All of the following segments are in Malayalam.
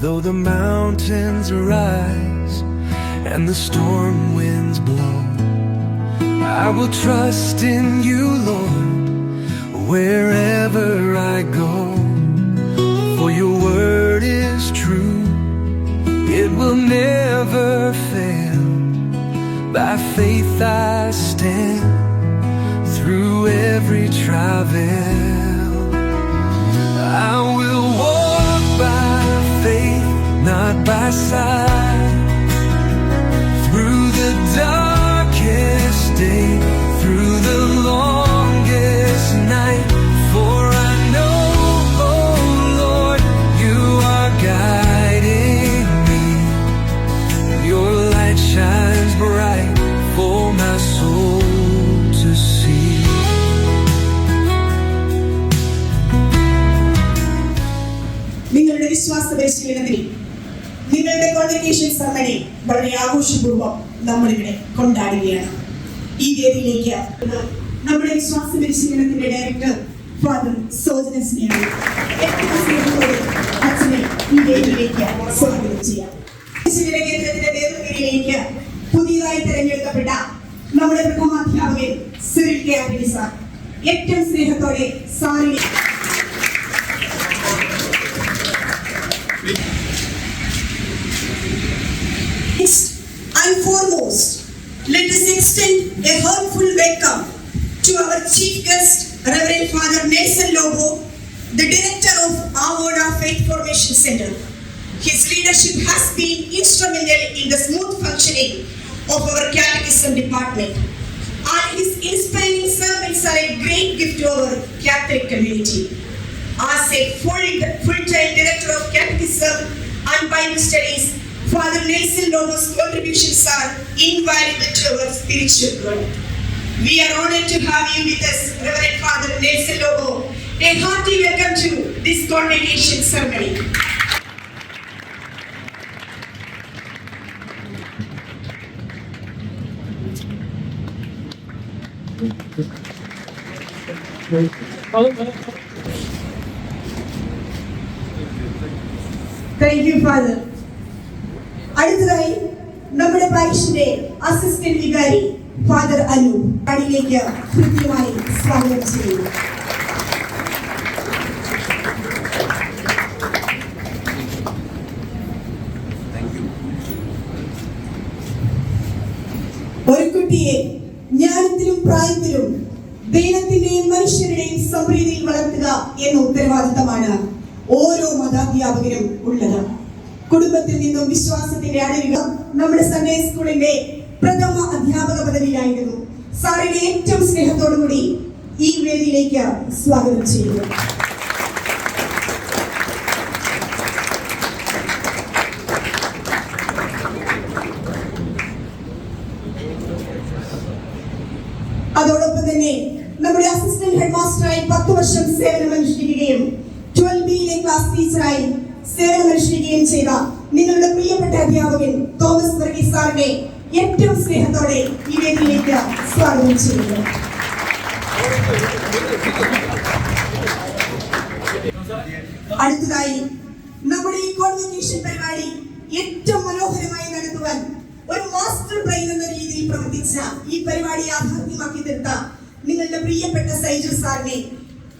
Though the mountains rise and the storm winds blow, I will trust in you, Lord, wherever I go. For your word is true, it will never fail. By faith I stand through every travail. I will walk by faith, not by sight, through the darkest day, through the longest night. For I know, oh Lord, you are guiding me. Your light shines bright for my soul to see. നിങ്ങളുടെ വിശ്വാസ പരിശീലനത്തിൽ നിങ്ങളുടെ കോൺവെക്കേഷൻ സെറമണി വളരെ ആഘോഷപൂർവ്വം നമ്മളിവിടെ കൊണ്ടാടുകയാണ്. ഈ വേദിയിലേക്ക് നമ്മുടെ വിശ്വാസ പരിശീലനത്തിന്റെ ഡയറക്ടർ ഫാദർ സോജനസിനെയാണ് അച്ഛനെ ഈ വേദിയിലേക്ക് സ്വാഗതം ചെയ്യാം. പരിശീലന കേന്ദ്രത്തിന്റെ നേതൃത്വത്തിലേക്ക് പുതിയതായി തെരഞ്ഞെടുക്കപ്പെട്ട നമ്മുടെ പ്രഥമാധ്യാപകൻ സിറിൽ കെ ആന്റണി സാർ ഏറ്റവും സ്നേഹത്തോടെ സാറിനെ and foremost, let us extend a heartful welcome to our chief guest, Reverend Father Nelson Lobo, the director of Avoda Faith Formation Center. His leadership has been instrumental in the smooth functioning of our catechism department, and his inspiring sermons are a great gift to our Catholic community. As a full-time director of catechism and Bible studies, Father Nelson Lobo's contributions are invaluable to our spiritual growth. We are honored to have you with us, Reverend Father Nelson Lobo. A hearty welcome to this convocation ceremony. Thank you, Father. അടുത്തതായി നമ്മുടെ പാരിഷിന്റെ അസിസ്റ്റന്റ് വികാരി ഫാദർ അനു പടിയിലേക്ക് കൃത്യമായി സ്വാഗതം ചെയ്യുന്നു. ഒരു കുട്ടിയെ ജ്ഞാനത്തിലും പ്രായത്തിലും ദൈവത്തിന്റെയും മനുഷ്യരുടെയും സമൃദ്ധിയിൽ വളർത്തുക എന്ന ഉത്തരവാദിത്തമാണ് ഓരോ മതാധ്യാപകരും ഉള്ളത്. കുടുംബത്തിൽ നിന്നും വിശ്വാസത്തിന്റെ അടരുക നമ്മുടെ സൺഡേ സ്കൂളിന്റെ പ്രഥമ അധ്യാപക പദവിയിലായിരുന്നു. സാറിനെ ഏറ്റവും സ്നേഹത്തോടുകൂടി ഈ വേദിയിലേക്ക് സ്വാഗതം ചെയ്യുന്നു. അതോടൊപ്പം തന്നെ നമ്മുടെ അസിസ്റ്റന്റ് ഹെഡ് മാസ്റ്ററായി 10 വർഷം സേവനമനുഷ്ഠിക്കുകയും 12ബിയിലെ ക്ലാസ് ടീച്ചറായി സേവനമനുഷ്ഠിക്കുകയും ചെയ്ത നിങ്ങളുടെ പ്രിയപ്പെട്ട അധ്യാപകൻ തോമസ് വർഗീസ് സാറിനെ ഏറ്റവും സ്നേഹത്തോടെ ഈ വേദിയിലേക്ക് സ്വാഗതം ചെയ്യുന്നു. അടുത്തതായി നമ്മുടെ ഈ കോൺവെക്കേഷൻ പരിപാടി ഏറ്റവും മനോഹരമായി നടത്തുവാൻ ഒരു മാസ്റ്റർ ബ്രെയിൻ എന്ന രീതിയിൽ പ്രവർത്തിച്ച ഈ പരിപാടി യാഥാർത്ഥ്യമാക്കി തീർത്ത നിങ്ങളുടെ പ്രിയപ്പെട്ട സൈജു സാറിനെ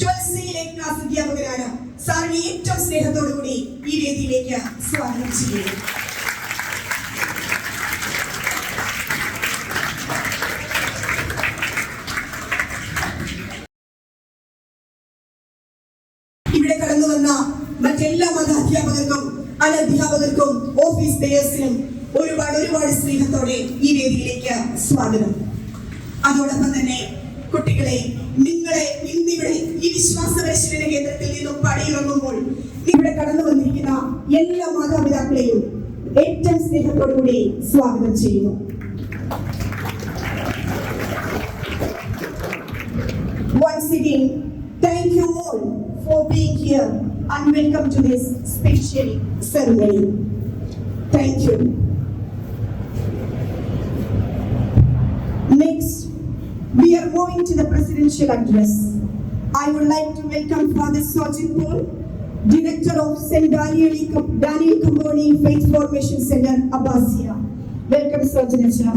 12സിയിലെ ക്ലാസ് അധ്യാപകനാണ്. സാറിനെ ഏറ്റവും സ്നേഹത്തോടുകൂടി ഈ വേദിയിലേക്ക് സ്വാഗതം ചെയ്യുന്നു. ഇവിടെ കടന്നു വന്ന മറ്റെല്ലാ മതാധ്യാപകർക്കും അനധ്യാപകർക്കും ഓഫീസ് ബേയേഴ്സിനും ഒരുപാട് സ്നേഹത്തോടെ ഈ വേദിയിലേക്ക് സ്വാഗതം. അതോടൊപ്പം തന്നെ കുട്ടികളെ, നിങ്ങളെ ഇന്നിവിടെ ഈ വിശ്വാസ പരിശീലന കേന്ദ്രത്തിൽ നിന്നും പടിയിറങ്ങുമ്പോൾ ഇവിടെ കടന്നു വന്നിരിക്കുന്ന എല്ലാ മാതാപിതാക്കളെയും ഏറ്റവും സ്നേഹത്തോടുകൂടി സ്വാഗതം ചെയ്യുന്നു. Once again, thank you all for being here and welcome to this special ceremony. Thank you. Next, we are moving to the presidential address. I would like to welcome Father Sojin Paul, Director of St. Daniel Information Center, Abbasiya. Welcome, Sir Janecha.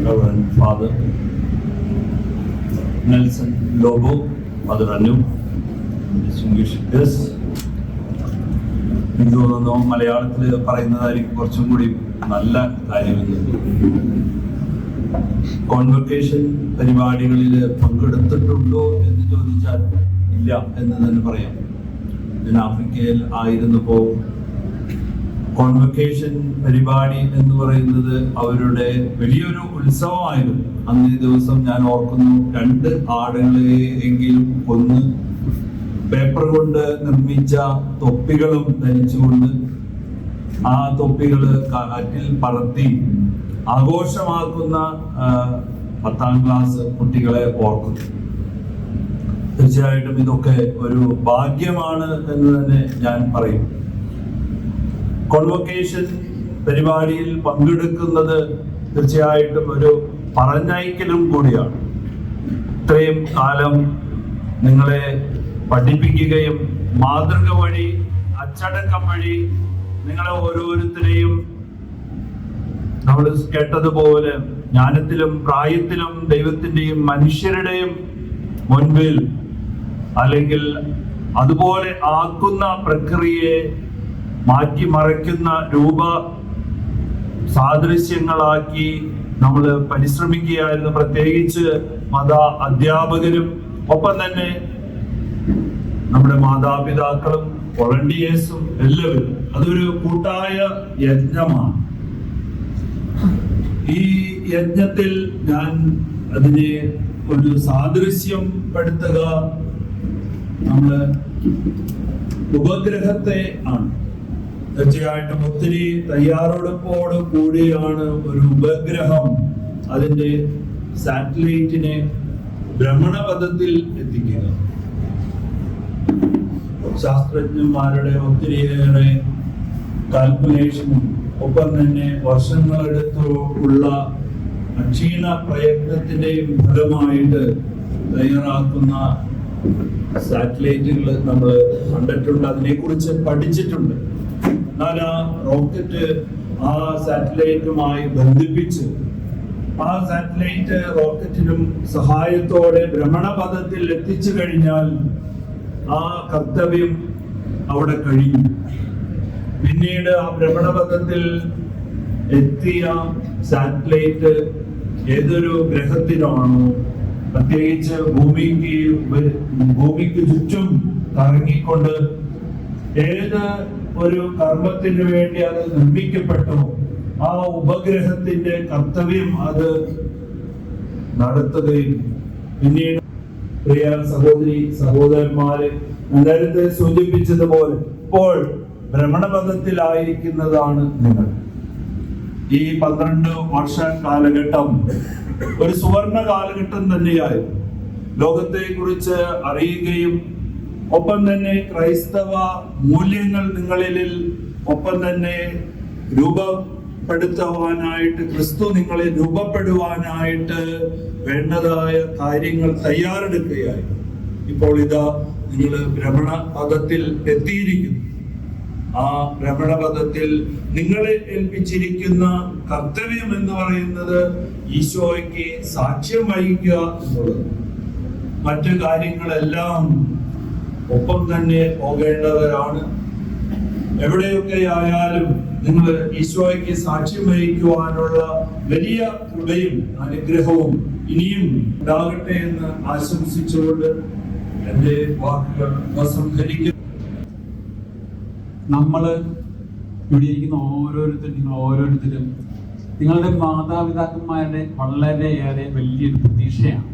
Reverend Father Nelson Lobo, Father Anu, distinguished guests. എനിക്ക് തോന്നുന്നു മലയാളത്തിൽ പറയുന്നതായിരിക്കും കുറച്ചും കൂടി നല്ല കാര്യമെന്ന്. കോൺവൊക്കേഷൻ പരിപാടികളിൽ പങ്കെടുത്തിട്ടുണ്ടോ എന്ന് ചോദിച്ചാൽ ഇല്ല എന്ന് തന്നെ പറയാം. ഞാൻ ആഫ്രിക്കയിൽ ആയിരുന്നപ്പോൾ കോൺവൊക്കേഷൻ പരിപാടി എന്ന് പറയുന്നത് അവരുടെ വലിയൊരു ഉത്സവമായിരുന്നു. അന്നേ ദിവസം ഞാൻ ഓർക്കുന്നു 2 ആടുകളെ എങ്കിലും കൊന്ന് പേപ്പർ കൊണ്ട് നിർമ്മിച്ച തൊപ്പികളും ധരിച്ചുകൊണ്ട് ആ തൊപ്പികൾ കാറ്റിൽ പറത്തി ആഘോഷമാക്കുന്ന 10ാം ക്ലാസ് കുട്ടികളെ ഓർക്കുന്നു. തീർച്ചയായിട്ടും ഇതൊക്കെ ഒരു ഭാഗ്യമാണ് എന്ന് തന്നെ ഞാൻ പറയും. കോൺവൊക്കേഷൻ പരിപാടിയിൽ പങ്കെടുക്കുന്നത് തീർച്ചയായിട്ടും ഒരു പറഞ്ഞയക്കലും കൂടിയാണ്. ഇത്രയും കാലം നിങ്ങളെ പഠിപ്പിക്കുകയും മാതൃക വഴി അച്ചടക്കം വഴി നിങ്ങളെ ഓരോരുത്തരെയും നമ്മൾ കേട്ടതുപോലെ ജ്ഞാനത്തിലും പ്രായത്തിലും ദൈവത്തിന്റെയും മനുഷ്യരുടെയും മുൻപിൽ അല്ലെങ്കിൽ അതുപോലെ ആക്കുന്ന പ്രക്രിയയെ മാറ്റിമറിക്കുന്ന രൂപ സാദൃശ്യങ്ങളാക്കി നമ്മൾ പരിശ്രമിക്കുകയായിരുന്നു. പ്രത്യേകിച്ച് മത അധ്യാപകരും ഒപ്പം തന്നെ നമ്മുടെ മാതാപിതാക്കളും വോളണ്ടിയേഴ്സും എല്ലാവരും. അതൊരു കൂട്ടായ യജ്ഞമാണ്. ഈ യജ്ഞത്തിൽ ഞാൻ അതിനെ ഒരു സാദൃശ്യം പെടുത്തുക നമ്മള് ഉപഗ്രഹത്തെ ആണ്. തീർച്ചയായിട്ടും ഒത്തിരി തയ്യാറെടുപ്പോട് കൂടിയാണ് ഒരു ഉപഗ്രഹം അതിന്റെ സാറ്റലൈറ്റിനെ ഭ്രമണപഥത്തിൽ എത്തിക്കുക. ശാസ്ത്രജ്ഞന്മാരുടെ ഒത്തിരിയേറെ കാൽക്കുലേഷനും ഒപ്പം തന്നെ വർഷങ്ങളെടുത്ത് ഉള്ള അക്ഷീണ പ്രയത്നത്തിന്റെയും ഫലമായിട്ട് തയ്യാറാക്കുന്ന സാറ്റലൈറ്റുകൾ നമ്മൾ കണ്ടിട്ടുണ്ട്, അതിനെക്കുറിച്ച് പഠിച്ചിട്ടുണ്ട്. എന്നാൽ ആ റോക്കറ്റ് ആ സാറ്റലൈറ്റുമായി ബന്ധിപ്പിച്ച് ആ സാറ്റലൈറ്റ് റോക്കറ്റിനും സഹായത്തോടെ ഭ്രമണപഥത്തിൽ എത്തിച്ചു കഴിഞ്ഞാൽ ആ കർത്തവ്യം അവിടെ കഴിഞ്ഞു. പിന്നീട് ആ ഭ്രമണപഥത്തിൽ എത്തിയ സാറ്റലൈറ്റ് ഏതൊരു ഗ്രഹത്തിനാണോ, പ്രത്യേകിച്ച് ഭൂമിക്ക് ചുറ്റും കറങ്ങിക്കൊണ്ട് ഏത് ഒരു കർമ്മത്തിന് വേണ്ടി അത് നിർമ്മിക്കപ്പെട്ടോ ആ ഉപഗ്രഹത്തിന്റെ കർത്തവ്യം അത് നടത്തുകയും പിന്നീട് പ്രിയ സഹോദരി സഹോദരന്മാരെ നേരത്തെ സൂചിപ്പിച്ചതുപോലെ ഇപ്പോൾ ഭ്രമണപഥത്തിലായിരിക്കുന്നതാണ് നിങ്ങൾ. ഈ 12 വർഷ കാലഘട്ടം ഒരു സുവർണ കാലഘട്ടം തന്നെയായിരുന്നു. ലോകത്തെ കുറിച്ച് അറിയുകയും ഒപ്പം തന്നെ ക്രൈസ്തവ മൂല്യങ്ങൾ നിങ്ങളിൽ ഒപ്പം തന്നെ രൂപപ്പെടുത്തുവാനായിട്ട്, ക്രിസ്തു നിങ്ങളെ രൂപപ്പെടുവാനായിട്ട് വേണ്ടതായ കാര്യങ്ങൾ തയ്യാറെടുക്കുകയായി. ഇപ്പോൾ ഇതാ നിങ്ങൾ ഭ്രമണപഥത്തിൽ എത്തിയിരിക്കുന്നു. ആ ഭ്രമണപഥത്തിൽ നിങ്ങളെ ഏൽപ്പിച്ചിരിക്കുന്ന കർത്തവ്യം എന്ന് പറയുന്നത് ഈശോയ്ക്ക് സാക്ഷ്യം വഹിക്കുക എന്നുള്ളത്. മറ്റു കാര്യങ്ങളെല്ലാം ഒപ്പം തന്നെ പോകേണ്ടവരാണ്. എവിടെയൊക്കെ ആയാലും നിങ്ങൾ ഈശോയ്ക്ക് സാക്ഷ്യം വഹിക്കുവാനുള്ള വലിയ കൃപയും അനുഗ്രഹവും ഇനിയും ഉണ്ടാകട്ടെ എന്ന് ആശംസിച്ചുകൊണ്ട് എന്റെ വാക്കുകൾ ഉപസംഹരിക്കുന്നു. നമ്മള് ഇവിടെ ഇരിക്കുന്ന ഓരോരുത്തരും നിങ്ങളുടെ മാതാപിതാക്കന്മാരുടെ വളരെയേറെ വലിയൊരു പ്രതീക്ഷയാണ്.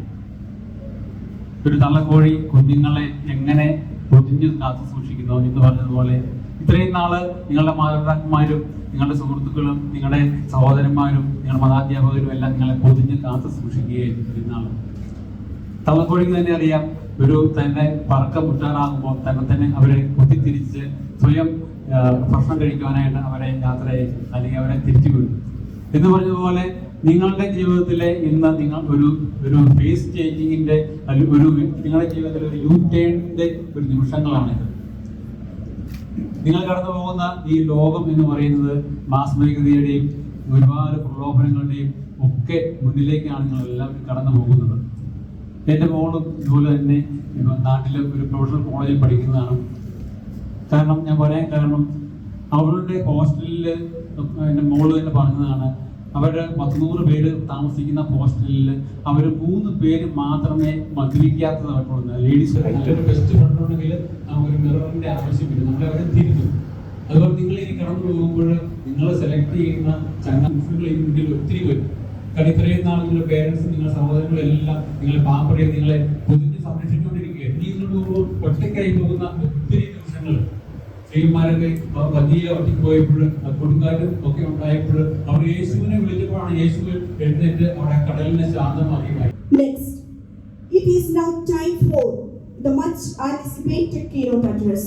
ഒരു തള്ളക്കോഴി കുഞ്ഞുങ്ങളെ എങ്ങനെ പൊതിഞ്ഞു കാത്തു സൂക്ഷിക്കുന്നു എന്ന് പറഞ്ഞതുപോലെ ഇത്രയും നാള് നിങ്ങളുടെ മാതാപിതാക്കന്മാരും നിങ്ങളുടെ സുഹൃത്തുക്കളും നിങ്ങളുടെ സഹോദരന്മാരും നിങ്ങളുടെ മതാധ്യാപകരും എല്ലാം നിങ്ങളെ പൊതിഞ്ഞ് കാത്തു സൂക്ഷിക്കുകയായിരുന്നു ഇത്രയും നാള്. തള്ളക്കോഴിക്ക് തന്നെ അറിയാം, ഒരു തന്നെ പറക്കം മുട്ടാറാകുമ്പോൾ തന്നെ അവരെ കുത്തിത്തിരിച്ച് സ്വയം ഭക്ഷണം കഴിക്കുവാനായിട്ട് അവരെ യാത്ര അയച്ചു അല്ലെങ്കിൽ അവരെ തിരിച്ചു വിടും എന്ന് പറഞ്ഞതുപോലെ നിങ്ങളുടെ ജീവിതത്തിലെ ഇന്ന് നിങ്ങൾ ഒരു ഫേസ് ചേഞ്ചിങ്ങിന്റെ ഒരു നിങ്ങളുടെ ജീവിതത്തിലെ ഒരു യു ടേണിന്റെ ഒരു നിമിഷങ്ങളാണിത്. നിങ്ങൾ കടന്നു പോകുന്ന ഈ ലോകം എന്ന് പറയുന്നത് മാസ്മരികതയുടെയും ഒരുപാട് പ്രലോഭനങ്ങളുടെയും ഒക്കെ മുന്നിലേക്കാണ് നിങ്ങൾ എല്ലാവരും കടന്നു പോകുന്നത്. എൻ്റെ മോളും ഇതുപോലെ തന്നെ നാട്ടിലെ ഒരു പ്രൊഫഷണൽ കോളേജിൽ പഠിക്കുന്നതാണ്. കാരണം ഞാൻ പറയാൻ കാരണം അവളുടെ ഹോസ്റ്റലിൽ എൻ്റെ മോള് തന്നെ പറഞ്ഞതാണ്, അവരുടെ 100 പേര് താമസിക്കുന്ന ഹോസ്റ്റലിൽ അവർ 3 പേര് മാത്രമേ മദ്യപിക്കാത്തതായിട്ടുള്ളത്. ലേഡീസ് നല്ലൊരു ബെസ്റ്റ് ഫ്രണ്ട് ഉണ്ടെങ്കിൽ ഒരു മിററിന്റെ ആവശ്യമില്ല, നമ്മളവരെ തിരിക്കും. അതുപോലെ നിങ്ങൾ ഇനി കടന്നു പോകുമ്പോൾ നിങ്ങൾ സെലക്ട് ചെയ്യുന്ന ചങ്ങാതികൾ ഇതിൽ ഒത്തിരി വരും. കാരണം ഇത്രയും നാൾ നിങ്ങളുടെ പേരൻസ്, നിങ്ങളുടെ സഹോദരങ്ങളും എല്ലാം നിങ്ങളെ പാപ്പറയും നിങ്ങളെ പൊതിഞ്ഞ് സംരക്ഷിച്ചുകൊണ്ടിരിക്കുകയാണ്. ഇനി നിങ്ങൾ പോകുമ്പോൾ ഒറ്റയ്ക്കായി പോകുന്ന ഒത്തിരി നിമിഷങ്ങൾ ശ്രീമാരൊക്കെ വലിയ ഒറ്റയ്ക്ക് പോയപ്പോൾ കൊടുങ്കാറ്റും ഒക്കെ ഉണ്ടായപ്പോൾ അവർ യേശുവിനെ വിളിച്ചപ്പോഴാണ് യേശു എഴുന്നേറ്റ് അവിടെ കടലിനെ ശാന്തമാക്കി. Next, it is now time for the much anticipated keynote address.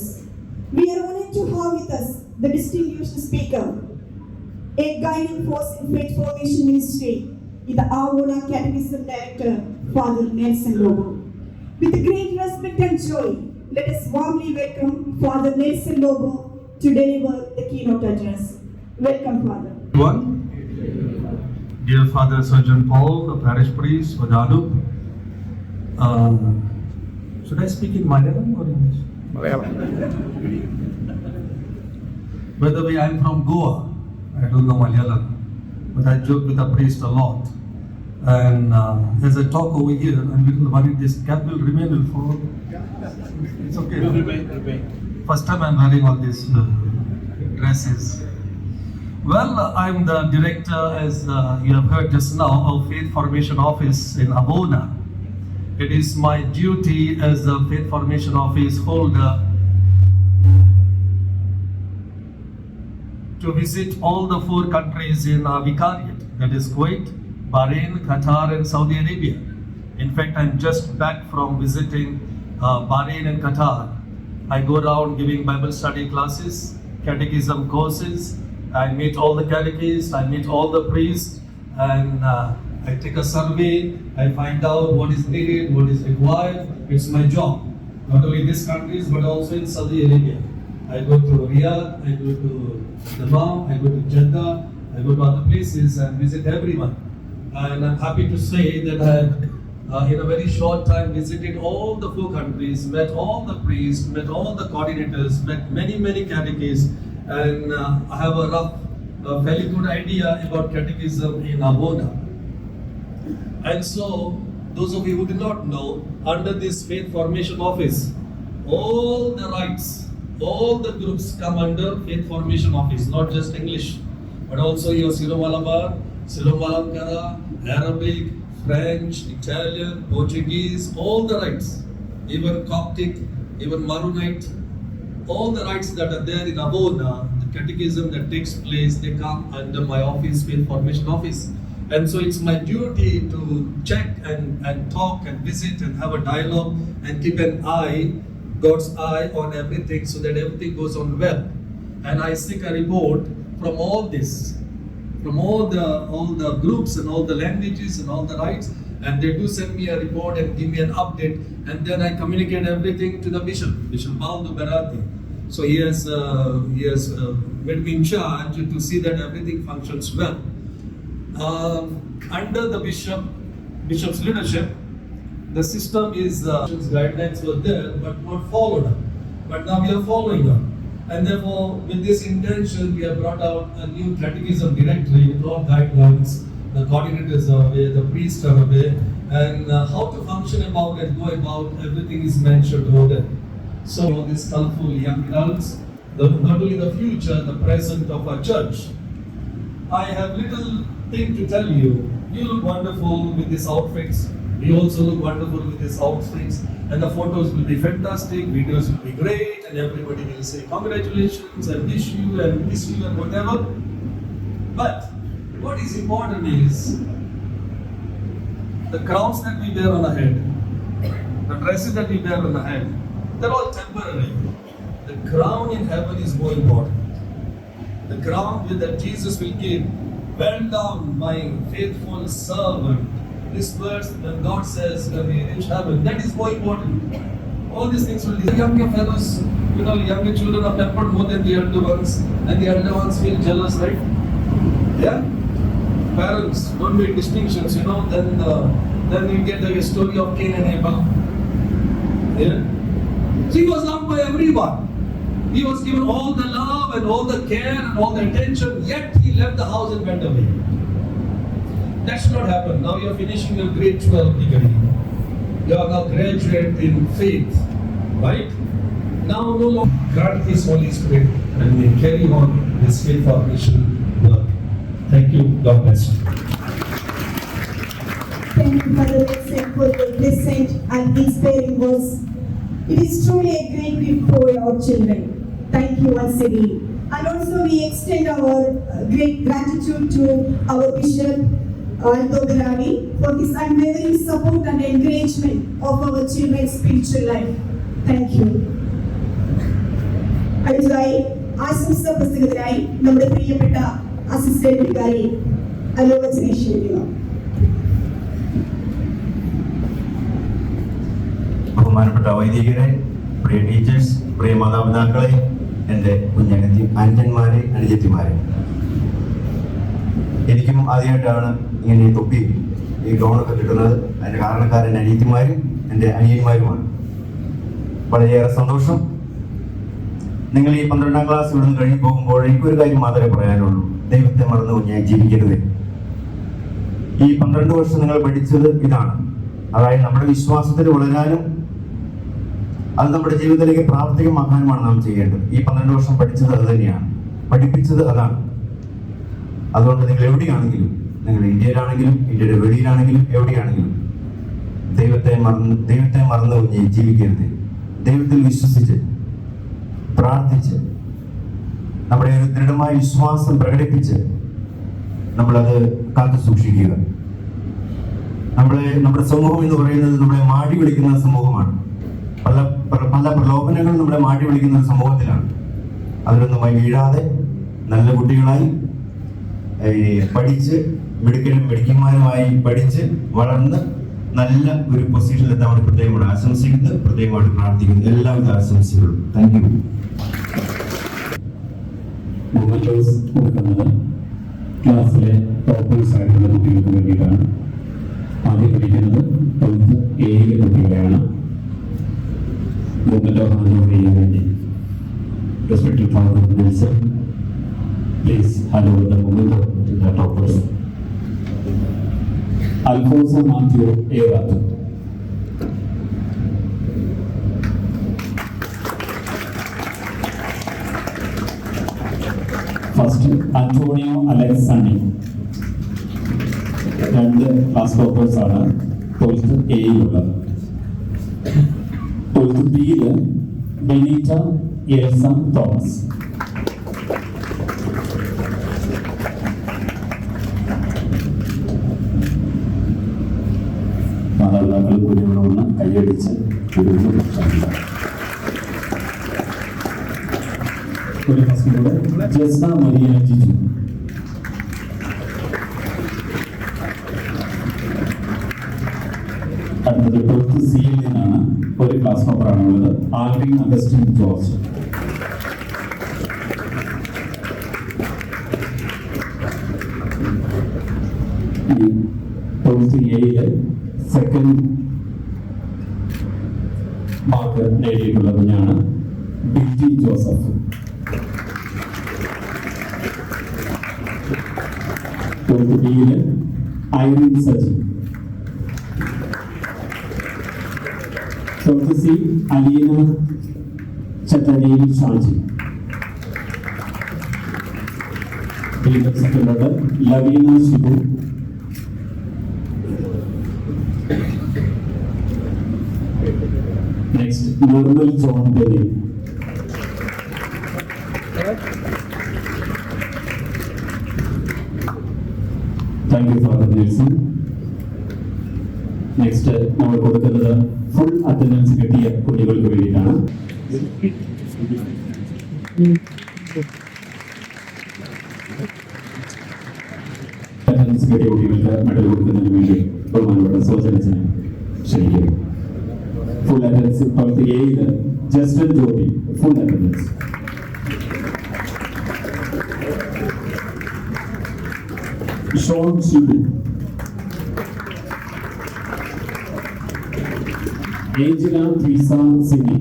We are honored to have with us the distinguished speaker, a guiding force in faith formation ministry, the Avona Catechism Director, Father Nelson Lobo. With great respect and joy, let us warmly welcome Father Nelson Lobo to deliver the keynote address. Welcome, Father. One, dear Father Surgeon Paul, the parish priest for Danup. Should I speak in Malayalam or English? Malayalam. By the way, I'm from Goa. I don't know Malayalam, but I joke with the priest a lot. And as I talk over here, I'm little worried this cap will remain will fall. It's okay. Remain. First time I'm wearing all these dresses. Well, I'm the director, as you have heard just now, of Faith Formation Office in Avona. It is my duty as the Faith Formation Office holder to visit all the 4 countries in our vicariate, that is Kuwait, Bahrain, Qatar and Saudi Arabia. In fact, I'm just back from visiting Bahrain and Qatar. I go around giving Bible study classes, catechism courses. I meet all the catechists, I meet all the priests, and I take a survey. I find out what is needed, what is required. It's my job, not only in these countries but also in Saudi Arabia. I go to Riyadh, I go to Dammam, I go to Jeddah, I go to other places and visit everyone. And I'm happy to say that I have in a very short time visited all the 4 countries, met all the priests, met all the coordinators, met many catechists, and I have a rough, fairly good idea about catechism in Avona. And so, those of you who do not know, under this Faith Formation Office, all the rights, all the groups come under Faith Formation Office, not just English, but also your Syro-Malabar, Syro-Malankara, Arabic, French, Italian, Portuguese, all the rights, even Coptic, even Maronite, all the rights that are there in Avona, the catechism that takes place, they come under my office, Faith Formation Office. And so it's my duty to check and talk and visit and have a dialogue and keep an eye, God's eye on everything so that everything goes on well. And I seek a report from all this, from all the groups and all the languages and all the rights, and they do send me a report and give me an update, and then I communicate everything to the Bishop Baldu Berati. So he has made me in charge to see that everything functions well. Under the bishop's leadership, the system is guidelines were there but not followed up. But now we are following up. And therefore, with this intention, we have brought out a new catechism directory with all guidelines. The coordinators are aware, the priests are aware, and how to function about and go about, everything is mentioned over there. So, all these colorful young adults, not only the future, the present of our church. I have little thing to tell you. You look wonderful with these outfits. We also look wonderful with these outfits. And the photos will be fantastic, videos will be great, and everybody will say congratulations and wish you and miss you and whatever. But what is important is the crowns that we wear on our head, the dresses that we wear on our head, they're all temporary. The crown in heaven is more important. The crown that Jesus will give Well done, my faithful servant. This verse, when God says, when we reach heaven, that is more important. All these things will be. The younger fellows, younger children are pampered more than the elder ones, and the elder ones feel jealous, right? Yeah? Parents don't make distinctions, then you get the story of Cain and Abel. Yeah? So he was loved by everyone. He was given all the love and all the care and all the attention, yet he left the house and went away. That should not happen. Now you are finishing your grade 12 degree. You are now graduate in faith, right? Now no longer grant His Holy Spirit and we carry on this faith formation work. Thank you. God bless you. Thank you, Father Nelson, for the pleasant and inspiring words. It is truly a great gift for our children. Thank you once again. And also we extend our great gratitude to our Bishop Aldo Garani for his unwavering support and encouragement of our children's spiritual life. Thank you. അടുത്തതായി ആശംസ പ്രസംഗത്തിനായി നമ്മുടെ പ്രിയപ്പെട്ട അസിസ്റ്റന്റ് വികാരി അലോചനയെ ക്ഷണിക്കുന്നു. ബഹുമാനപ്പെട്ട വൈദികരെ, പ്രിയ ടീച്ചേഴ്സ്, പ്രിയ മാതാപിതാക്കളെ, എൻ്റെ അനുജന്മാരെ, അനുജത്തിമാരെ, എനിക്കും ആദ്യമായിട്ടാണ് ഇങ്ങനെ ഈ തൊപ്പി ഈ ഗൗണൊക്കെ കിട്ടുന്നത്. അതിൻ്റെ കാരണക്കാരൻ അനിയത്തിമാരും എൻ്റെ അനിയന്മാരുമാണ്. വളരെയേറെ സന്തോഷം. നിങ്ങൾ ഈ 12ാം ക്ലാസ് ഇവിടുന്ന് കഴിഞ്ഞ് പോകുമ്പോൾ എനിക്കൊരു കാര്യം മാത്രമേ പറയാനുള്ളൂ: ദൈവത്തെ മറന്നു കുഞ്ഞായി ജീവിക്കരുത്. ഈ 12 വർഷം നിങ്ങൾ പഠിച്ചത് ഇതാണ്. അതായത് നമ്മുടെ വിശ്വാസത്തിൽ വളരാനും അത് നമ്മുടെ ജീവിതത്തിലേക്ക് പ്രാവർത്തികമാക്കാനുമാണ് നാം ചെയ്യേണ്ടത്. ഈ 12 വർഷം പഠിച്ചത് അത് തന്നെയാണ്, പഠിപ്പിച്ചത് അതാണ്. അതുകൊണ്ട് നിങ്ങൾ എവിടെയാണെങ്കിലും, നിങ്ങൾ ഇന്ത്യയിലാണെങ്കിലും ഇന്ത്യയുടെ വെളിയിലാണെങ്കിലും എവിടെയാണെങ്കിലും ദൈവത്തെ മറന്നു കുഞ്ഞായി ജീവിക്കരുത്. ദൈവത്തിൽ വിശ്വസിച്ച് പ്രാർത്ഥിച്ച് നമ്മുടെ ഒരു ദൃഢമായ വിശ്വാസം പ്രകടിപ്പിച്ച് നമ്മളത് കാത്തു സൂക്ഷിക്കുക. നമ്മുടെ സമൂഹം എന്ന് പറയുന്നത് നമ്മളെ മാടി വിളിക്കുന്ന സമൂഹമാണ്. പല പ്രലോഭനങ്ങളും നമ്മളെ മാടി വിളിക്കുന്ന ഒരു സമൂഹത്തിലാണ്. അതിലൊന്നുമായി വീഴാതെ നല്ല കുട്ടികളായി പഠിച്ച് മിടുക്കന്മാരുമായി പഠിച്ച് വളർന്ന് നല്ല ഒരു പൊസിഷനിൽ എത്താൻ വേണ്ടി പ്രത്യേകമായിട്ട് ആശംസിക്കുന്നു, പ്രത്യേകമായിട്ട് പ്രാർത്ഥിക്കുന്നു. എല്ലാവിധ ആശംസകളും. Thank you. കൊടുക്കുന്നത് ക്ലാസ്സിലെ ടോപ്പേഴ്സ് ആയിട്ടുള്ള കുട്ടികൾക്ക് വേണ്ടിയിട്ടാണ്. ആദ്യം പഠിക്കുന്നത് 12th A കുട്ടികളെയാണ്. മൂവ്മെന്റ് ഓഫ് ഹാൻഡ് ചെയ്യാൻ വേണ്ടി respected father Nelson, please hand over the movement to the toppers. Alphonso Mathew Erath, first Antonio Alex Sunny. 2 class toppers ആണ് 12th A-യിലുള്ളത്. 12th B-യിൽ ബെനീറ്റ എൽസ തോമസ്. മാതാപിതാക്കൾ കുഞ്ഞുങ്ങളൊന്ന് കൈയടിച്ച് ഒരു ഫസ്റ്റിലൂടെ ജസ്ന മരിയ ജിജു. അടുത്തത് 12th C-യിൽ നിന്നാണ് ഒരു ക്ലാസ് ടോപ്പറാണുള്ളത്, ആൽവിൻ അഗസ്റ്റിൻ ജോർജ്. ഈ 12th A-യിൽ സെക്കൻഡ് മാർക്ക് നേടിയിട്ടുള്ള കുഞ്ഞാണ് ബിജി ജോസഫ്. 12th B-യിൽ Irene Saji. 12th C Aleena Chattanayil Shaji. Second Laveena Shibu. Next Normal John Beli. Thank you father Nelson. Next നമ്മൾ കൊടുക്കുന്നത് ഫുൾ അറ്റൻഡൻസ് കിട്ടിയ കുട്ടികൾക്ക് വേണ്ടിയിട്ടാണ്. മെഡൽ കൊടുക്കുന്നതിന് വേണ്ടി ബഹുമാനപ്പെട്ട സോജനസിനെ ക്ഷണിക്കുന്നു. ഫുൾ അറ്റൻഡൻസ് പ്രവർത്തി എയിൽ Justin Joby full attendance. Shawn Shibu, Angela Treesa Sini,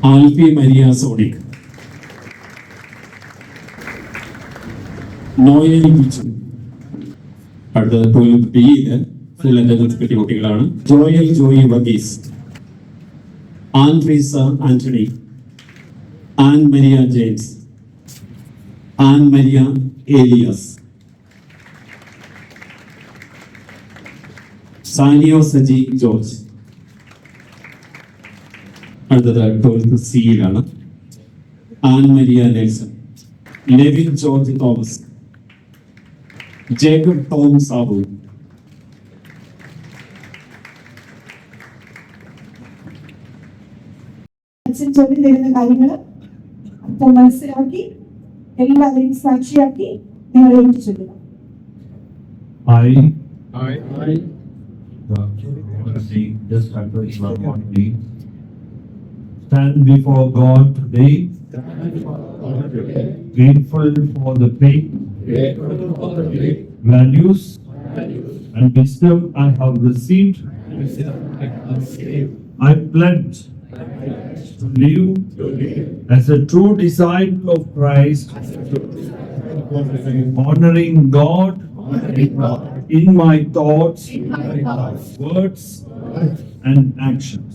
Alphy Maria Sonic, Noel Bichu. അടുത്ത ടോയ്ലറ്റ് ബിയിൽ ഫുൾ അറ്റൻഡൻസ് കിട്ടിയ കുട്ടികളാണ് Joel Joy Varghese, Antreesa Antony, Ann Maria James, Ann Maria Elias, Saniyo Saji George. അടുത്തത് 12th സിയിലാണ് Ann Maria Nelson, Levin George Thomas, Jacob Tom Sabu. ചൊല്ലി തരുന്ന കാര്യങ്ങൾ അപ്പോൾ മനസ്സിലാക്കി എല്ലാവരെയും സാക്ഷിയാക്കി നിങ്ങൾ എഴുതി ചൊല്ലുക. Just after Islam morning, stand before God today, grateful for the faith, values, and wisdom I have received. I pledge to live as a true disciple of Christ, honoring God in my thoughts, words, and actions.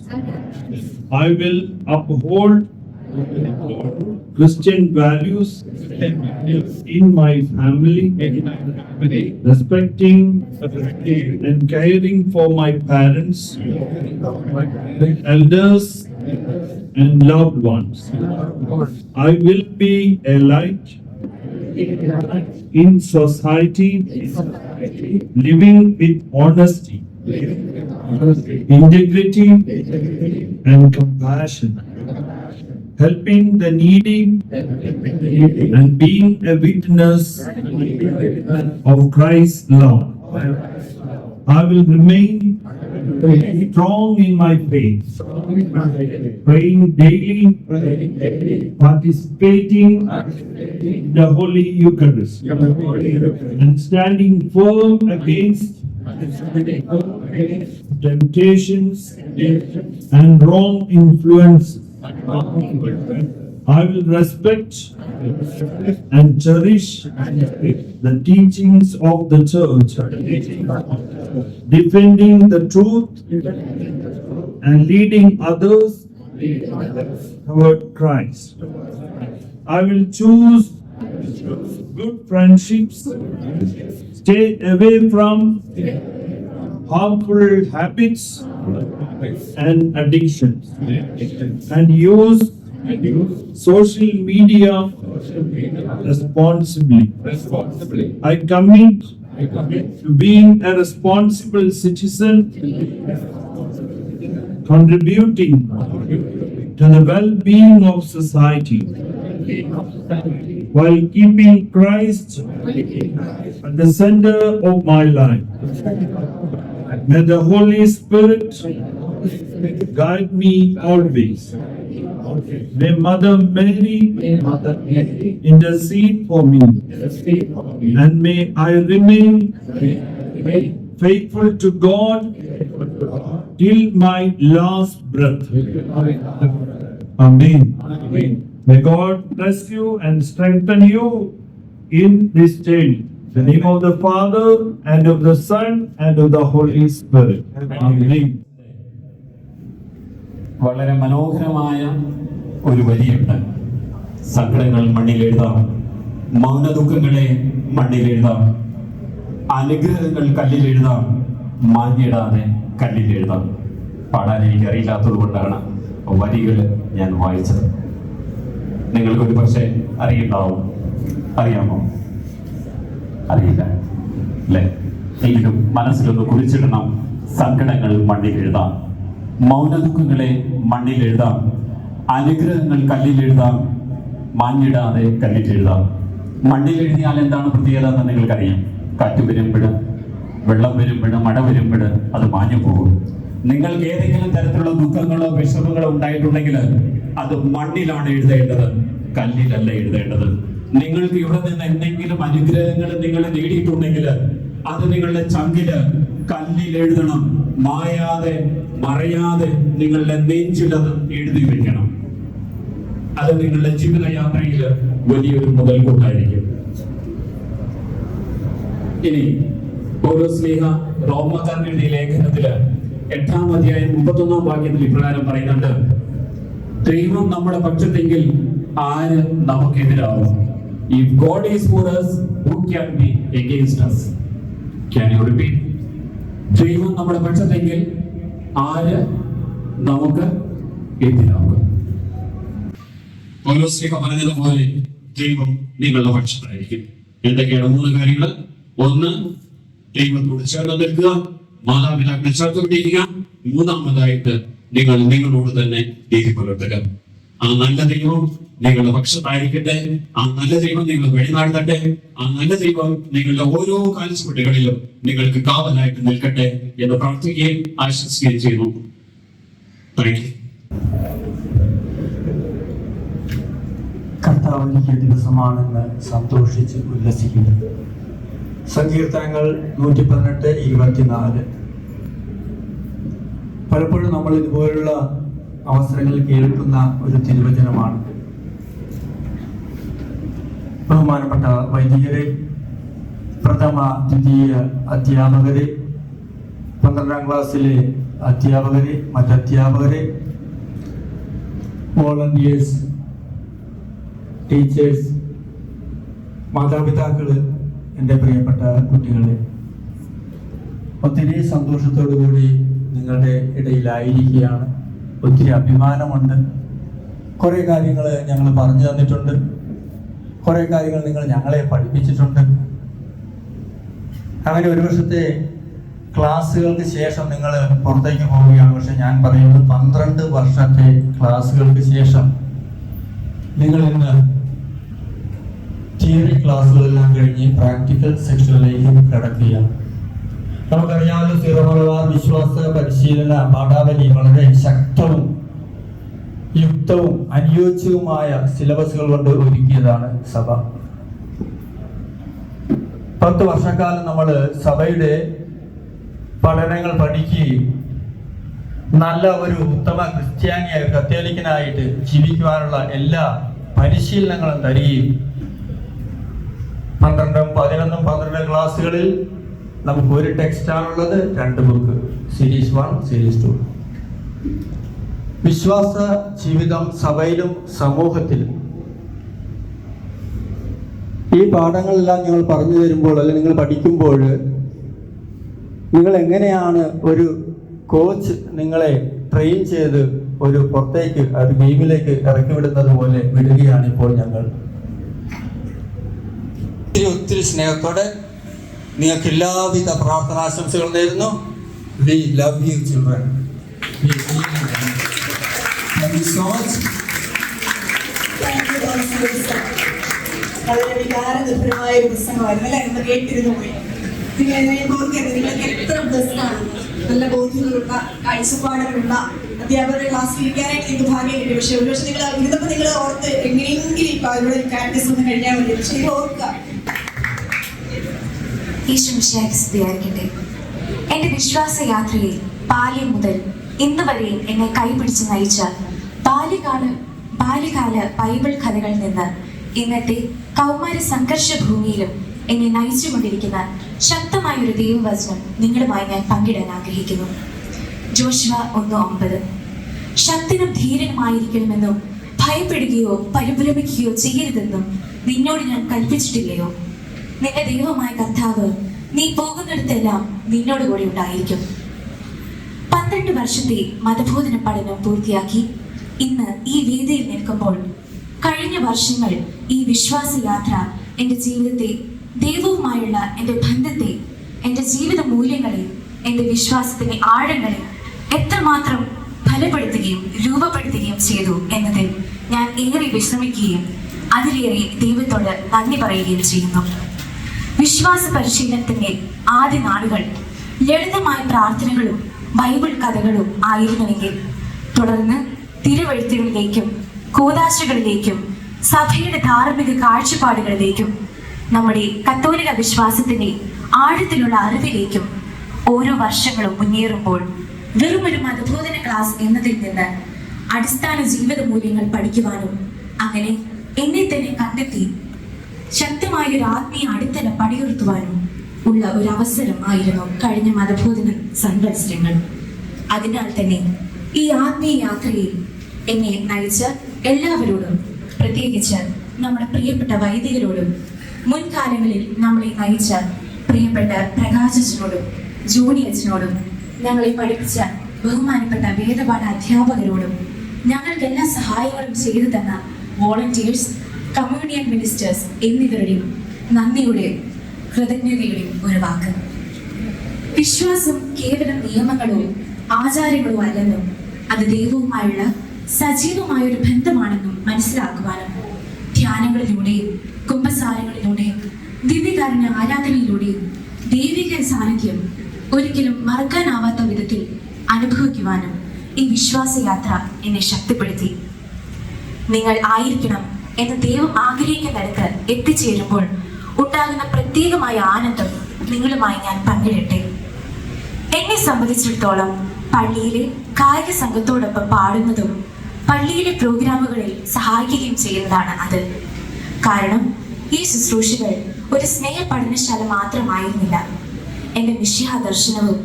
I will uphold Christian values in my family, respecting and caring for my parents, elders, and loved ones. I will be a light in society, living with honesty, integrity, and compassion, helping the needy and being a witness of Christ's love. I will remain strong in my faith, praying daily, participating in the Holy Eucharist, and standing firm against temptations and wrong influences. I will respect and cherish the teachings of the Church, defending the truth and leading others toward Christ. I will choose good friendships, stay away from harmful habits and addictions, and use social media responsibly. I commit to being a responsible citizen, contributing to the well-being of society, while keeping Christ at the center of my life. May the Holy Spirit guide me always. May Mother Mary intercede for me, and may I remain faithful to God till my last breath. Amen. May God bless you and strengthen you in this journey. In the name of the Father, and of the Son, and of the Holy Spirit. Amen. വളരെ മനോഹരമായ ഒരു വരിയുണ്ട്. സങ്കടങ്ങൾ മണ്ണിലെഴുതാം, മൗനദുഃഖങ്ങളെ മണ്ണിലെഴുതാം, അനുഗ്രഹങ്ങൾ കല്ലിലെഴുതാം, മാഞ്ഞിടാതെ കല്ലിലെഴുതാം. പാടാൻ എനിക്ക് അറിയില്ലാത്തത് കൊണ്ടാണ് വരികൾ ഞാൻ വായിച്ചത്. നിങ്ങൾക്കൊരു പക്ഷേ അറിയുണ്ടാവും. അറിയാമോ? അറിയില്ല അല്ലേ? എങ്കിലും മനസ്സിലൊന്ന് കുറിച്ചിടണം. സങ്കടങ്ങൾ മണ്ണിലെഴുതാം, മൗനദുഃഖങ്ങളെ മണ്ണിലെഴുതാം, അനുഗ്രഹങ്ങൾ കല്ലിലെഴുതാം, മാഞ്ഞിടാതെ കല്ലിട്ടെഴുതാം. മണ്ണിൽ എഴുതിയാൽ എന്താണ് പ്രത്യേകത എന്ന് നിങ്ങൾക്കറിയാം. കാറ്റ് വരുമ്പോഴും വെള്ളം വരുമ്പോഴും മഴ വരുമ്പോഴും അത് മാഞ്ഞു പോകും. നിങ്ങൾക്ക് ഏതെങ്കിലും തരത്തിലുള്ള ദുഃഖങ്ങളോ വിഷമങ്ങളോ ഉണ്ടായിട്ടുണ്ടെങ്കിൽ അത് മണ്ണിലാണ് എഴുതേണ്ടത്, കല്ലിലല്ല എഴുതേണ്ടത്. നിങ്ങൾക്ക് ഇവിടെ നിന്ന് എന്തെങ്കിലും അനുഗ്രഹങ്ങൾ നിങ്ങൾ നേടിയിട്ടുണ്ടെങ്കിൽ അത് നിങ്ങളുടെ ചങ്കില് കല്ലിൽ എഴുതണം. മായാതെ മറയാതെ നിങ്ങളുടെ നെഞ്ചിലത് എഴുതി വെക്കണം. അത് നിങ്ങളുടെ ജീവിതയാത്രയിൽ വലിയൊരു മുതൽക്കൂട്ടായിരിക്കും. ഇനി പൗലോസ്ലീഹ റോമാക്കാർക്ക് എഴുതിയ ലേഖനത്തില് 8-ാം അധ്യായം 31-ാം വാക്യത്തിൽ ഇപ്രകാരം പറയുന്നുണ്ട്, ദൈവം നമ്മുടെ പക്ഷത്തെങ്കിൽ ആര് നമുക്കെതിരാവും? If God is for us, who can be against us? Can you repeat? ദൈവം നമ്മുടെ പക്ഷത്തെങ്കിൽ ആര് നമുക്ക് എതിരാവും? പൗലോസ്ലീഹ പറഞ്ഞതുപോലെ ദൈവം നിങ്ങളുടെ പക്ഷത്തായിരിക്കും. എന്തൊക്കെയാണ് 3 കാര്യങ്ങൾ? 1, ദൈവത്തോട് ചേർന്ന് നിൽക്കുക, മാതാപിതാക്കളെ ചേർത്ത് പിടിക്കുക. 3-ാമതായിട്ട് നിങ്ങൾ നിങ്ങളോട് തന്നെ നീതി പുലർത്തുക. ആ നല്ല ദൈവം നിങ്ങളുടെ പക്ഷത്തായിരിക്കട്ടെ. ആ നല്ല ദൈവം നിങ്ങൾ വഴിനാടട്ടെ. ആ നല്ല ദൈവം നിങ്ങളുടെ ഓരോ കാൽച്ചുവടുകളിലും നിങ്ങൾക്ക് കാവലായിട്ട് നിൽക്കട്ടെ എന്ന് പ്രാർത്ഥിക്കുകയും ആശംസിക്കുകയും ചെയ്യുന്നു. Thank you. കർത്താവ് നൽകിയ ദിവസമാണെന്ന് സന്തോഷിച്ച് ഉല്ലസിക്കുന്നു. സങ്കീർത്തനങ്ങൾ 118:24. പലപ്പോഴും നമ്മൾ ഇതുപോലുള്ള അവസരങ്ങളിൽ കേൾക്കുന്ന ഒരു തിരുവചനമാണ്. ബഹുമാനപ്പെട്ട വൈദികരെ, പ്രഥമ ദ്വിതീയ അധ്യാപകരെ, 12ാം ക്ലാസ്സിലെ അധ്യാപകരെ, മറ്റധ്യാപകരെ, വോളണ്ടിയേഴ്സ്, ടീച്ചേഴ്സ്, മാതാപിതാക്കള്, എൻ്റെ പ്രിയപ്പെട്ട കുട്ടികളെ, ഒത്തിരി സന്തോഷത്തോടു കൂടി നിങ്ങളുടെ ഇടയിലായിരിക്കുകയാണ്. ഒത്തിരി അഭിമാനമുണ്ട്. കുറേ കാര്യങ്ങൾ ഞങ്ങൾ പറഞ്ഞു തന്നിട്ടുണ്ട്. കുറേ കാര്യങ്ങൾ നിങ്ങൾ ഞങ്ങളെ പഠിപ്പിച്ചിട്ടുണ്ട്. അങ്ങനെ ഒരു വർഷത്തെ ക്ലാസ്സുകൾക്ക് ശേഷം നിങ്ങൾ പുറത്തേക്ക് പോവുകയാണ്. പക്ഷെ ഞാൻ പറയുന്നത് 12 വർഷത്തെ ക്ലാസ്സുകൾക്ക് ശേഷം നിങ്ങൾ ഇന്ന് തിയറി ക്ലാസ്സുകളെല്ലാം കഴിഞ്ഞ് പ്രാക്ടിക്കൽ സെക്ഷനിലേക്ക് കടക്കുകയാണ്. നമുക്കറിയാവുന്ന സീറോ മലബാർ വിശ്വാസ പരിശീലന പാഠാവലി വളരെ ശക്തവും യുക്തവും അനുയോജ്യവുമായ സിലബസുകൾ കൊണ്ട് ഒരുക്കിയതാണ് സഭ. 10 വർഷക്കാലം നമ്മൾ സഭയുടെ പഠനങ്ങൾ പഠിക്കുകയും നല്ല ഒരു ഉത്തമ ക്രിസ്ത്യാനിയായി കത്തോലിക്കനായിട്ട് ജീവിക്കുവാനുള്ള എല്ലാ പരിശീലനങ്ങളും തരികയും 12, 11, 12 ക്ലാസ്സുകളിൽ നമുക്ക് ഒരു ടെക്സ്റ്റാണുള്ളത്, 2 ബുക്ക്, സീരീസ് 1, സീരീസ് 2. വിശ്വാസ ജീവിതം സഭയിലും സമൂഹത്തിലും ഈ പാഠങ്ങളെല്ലാം നിങ്ങൾ പറഞ്ഞു തരുമ്പോൾ അല്ലെങ്കിൽ നിങ്ങൾ പഠിക്കുമ്പോൾ നിങ്ങൾ എങ്ങനെയാണ് ഒരു കോച്ച് നിങ്ങളെ ട്രെയിൻ ചെയ്ത് ഒരു പുറത്തേക്ക് ഒരു ഗെയിമിലേക്ക് ഇറക്കി വിടുന്നത് പോലെ വിടുകയാണ് ഇപ്പോൾ ഞങ്ങൾ. ഒത്തിരി സ്നേഹത്തോടെ നിങ്ങൾക്ക് എല്ലാവിധ പ്രാർത്ഥനാശംസകൾ നേരുന്നു. We love you children. Thank you so much. വളരെ വികാരനിർഭരമായ ഒരു പ്രസംഗമായിരുന്നു അല്ലെ? നമ്മൾ കേട്ടിരുന്നു പോയി. നിങ്ങൾക്ക് എത്ര ബെസ്റ്റാണ്. നല്ല ബോധ്യങ്ങളുള്ള കാഴ്ചപ്പാടുകളുള്ള അധ്യാപകരുടെ ക്ലാസ്സിൽ ഇരിക്കാനായിട്ട് എനിക്ക് ഭാഗ്യം കിട്ടി. പക്ഷെ ഒരു പക്ഷെ നിങ്ങൾ ഇരുന്നപ്പോൾ നിങ്ങൾ ഓർത്ത് എങ്ങനെയെങ്കിലും ഇപ്പൊ അതിലൂടെ പ്രാക്ടീസ് ഒന്നും കഴിഞ്ഞാൽ മതി. പക്ഷെ ഇത് ഓർക്കുക. ഈശ്വരയായിരിക്കട്ടെ. എന്റെ വിശ്വാസയാത്രയിൽ ബാല്യം മുതൽ ഇന്ന് വരെയും എന്നെ കൈപിടിച്ച് നയിച്ച ബാല്യകാല ബൈബിൾ കഥകളിൽ നിന്ന് ഇന്നത്തെ കൗമാര സംഘർഷ ഭൂമിയിലും എന്നെ നയിച്ചുകൊണ്ടിരിക്കുന്ന ശക്തമായൊരു ദൈവവചനം നിങ്ങളുമായി ഞാൻ പങ്കിടാൻ ആഗ്രഹിക്കുന്നു. ജോഷുവ 1:9. ശക്തനും ധീരനുമായിരിക്കണമെന്നും ഭയപ്പെടുകയോ പരിഭ്രമിക്കുകയോ ചെയ്യരുതെന്നും നിന്നോട് ഞാൻ കൽപ്പിച്ചിട്ടില്ലയോ? നിന്റെ ദൈവമായ കർത്താവ് നീ പോകുന്നിടത്തെല്ലാം നിന്നോട് കൂടി ഉണ്ടായിരിക്കും. 12 വർഷത്തെ മതബോധന പഠനം പൂർത്തിയാക്കി ഇന്ന് ഈ വേദിയിൽ നിൽക്കുമ്പോൾ കഴിഞ്ഞ വർഷങ്ങൾ ഈ വിശ്വാസയാത്ര എൻ്റെ ജീവിതത്തെ, ദൈവവുമായുള്ള എൻ്റെ ബന്ധത്തെ, എൻ്റെ ജീവിത മൂല്യങ്ങളെ, എൻ്റെ വിശ്വാസത്തിന്റെ ആഴങ്ങളെ എത്രമാത്രം ഫലപ്പെടുത്തുകയും രൂപപ്പെടുത്തുകയും ചെയ്തു എന്നതിൽ ഞാൻ ഏറെ വിശ്രമിക്കുകയും അതിലേറെ ദൈവത്തോട് നന്ദി പറയുകയും ചെയ്യുന്നു. വിശ്വാസ പരിശീലനത്തിന്റെ ആദ്യ നാളുകൾ ലളിതമായ പ്രാർത്ഥനകളും ബൈബിൾ കഥകളും ആയിരുന്നുവെങ്കിൽ തുടർന്ന് തിരുവെഴുത്തുകളിലേക്കും കൂദാശകളിലേക്കും സഭയുടെ ധാർമ്മിക കാഴ്ചപ്പാടുകളിലേക്കും നമ്മുടെ കത്തോലിക വിശ്വാസത്തിന്റെ ആഴത്തിലുള്ള അറിവിലേക്കും ഓരോ വർഷങ്ങളും മുന്നേറുമ്പോൾ വെറുമൊരു മതബോധന ക്ലാസ് എന്നതിൽ നിന്ന് അടിസ്ഥാന ജീവിത മൂല്യങ്ങൾ പഠിക്കുവാനും അങ്ങനെ എന്നെ തന്നെ കണ്ടെത്തി ശക്തമായ ഒരു ആത്മീയ അടിത്തല പടിയുയർത്തുവാനും ഉള്ള ഒരു അവസരം ആയിരുന്നു കഴിഞ്ഞ മതബോധന സംവത്സരങ്ങൾ. അതിനാൽ തന്നെ ഈ ആത്മീയ യാത്രയിൽ എന്നെ നയിച്ച എല്ലാവരോടും, പ്രത്യേകിച്ച് നമ്മുടെ പ്രിയപ്പെട്ട വൈദികരോടും, മുൻകാലങ്ങളിൽ നമ്മളെ നയിച്ച പ്രിയപ്പെട്ട പ്രകാശനോടും ജോണി അച്ഛനോടും, ഞങ്ങളെ പഠിപ്പിച്ച ബഹുമാനപ്പെട്ട വേദപാഠ അധ്യാപകരോടും, ഞങ്ങൾക്ക് എല്ലാ സഹായങ്ങളും ചെയ്തു തന്ന വോളണ്ടിയേഴ്സ്, കമ്മ്യൂണിയൻ മിനിസ്റ്റേഴ്സ് എന്നിവരുടെയും നന്ദിയുടെയും കൃതജ്ഞതയുടെയും ഒരു വാക്ക്. വിശ്വാസം കേവലം നിയമങ്ങളോ ആചാരങ്ങളോ അല്ലെന്നും അത് ദൈവവുമായുള്ള സജീവമായ ഒരു ബന്ധമാണെന്നും മനസ്സിലാക്കുവാനും ധ്യാനങ്ങളിലൂടെയും കുമ്പസാരങ്ങളിലൂടെയും ദിവ്യകാരുണ്യ ആരാധനയിലൂടെയും ദൈവിക സാന്നിധ്യം ഒരിക്കലും മറക്കാനാവാത്ത വിധത്തിൽ അനുഭവിക്കുവാനും ഈ വിശ്വാസയാത്ര എന്നെ ശക്തിപ്പെടുത്തി. നിങ്ങൾ ആയിരിക്കണം എന്ന് ദൈവം ആഗ്രഹിക്കുന്നിടത്ത് എത്തിച്ചേരുമ്പോൾ ഉണ്ടാകുന്ന പ്രത്യേകമായ ആനന്ദം നിങ്ങളുമായി ഞാൻ പങ്കിടട്ടെ. എന്നെ സംബന്ധിച്ചിടത്തോളം പള്ളിയിലെ കായിക സംഘത്തോടൊപ്പം പാടുന്നതും പള്ളിയിലെ പ്രോഗ്രാമുകളിൽ സഹായിക്കുകയും ചെയ്യുന്നതാണ് അത്. കാരണം ഈ ശുശ്രൂഷകൾ ഒരു സ്നേഹ പഠനശാല മാത്രമായിരുന്നില്ല. എൻ്റെ മിശിഹ ദർശനവും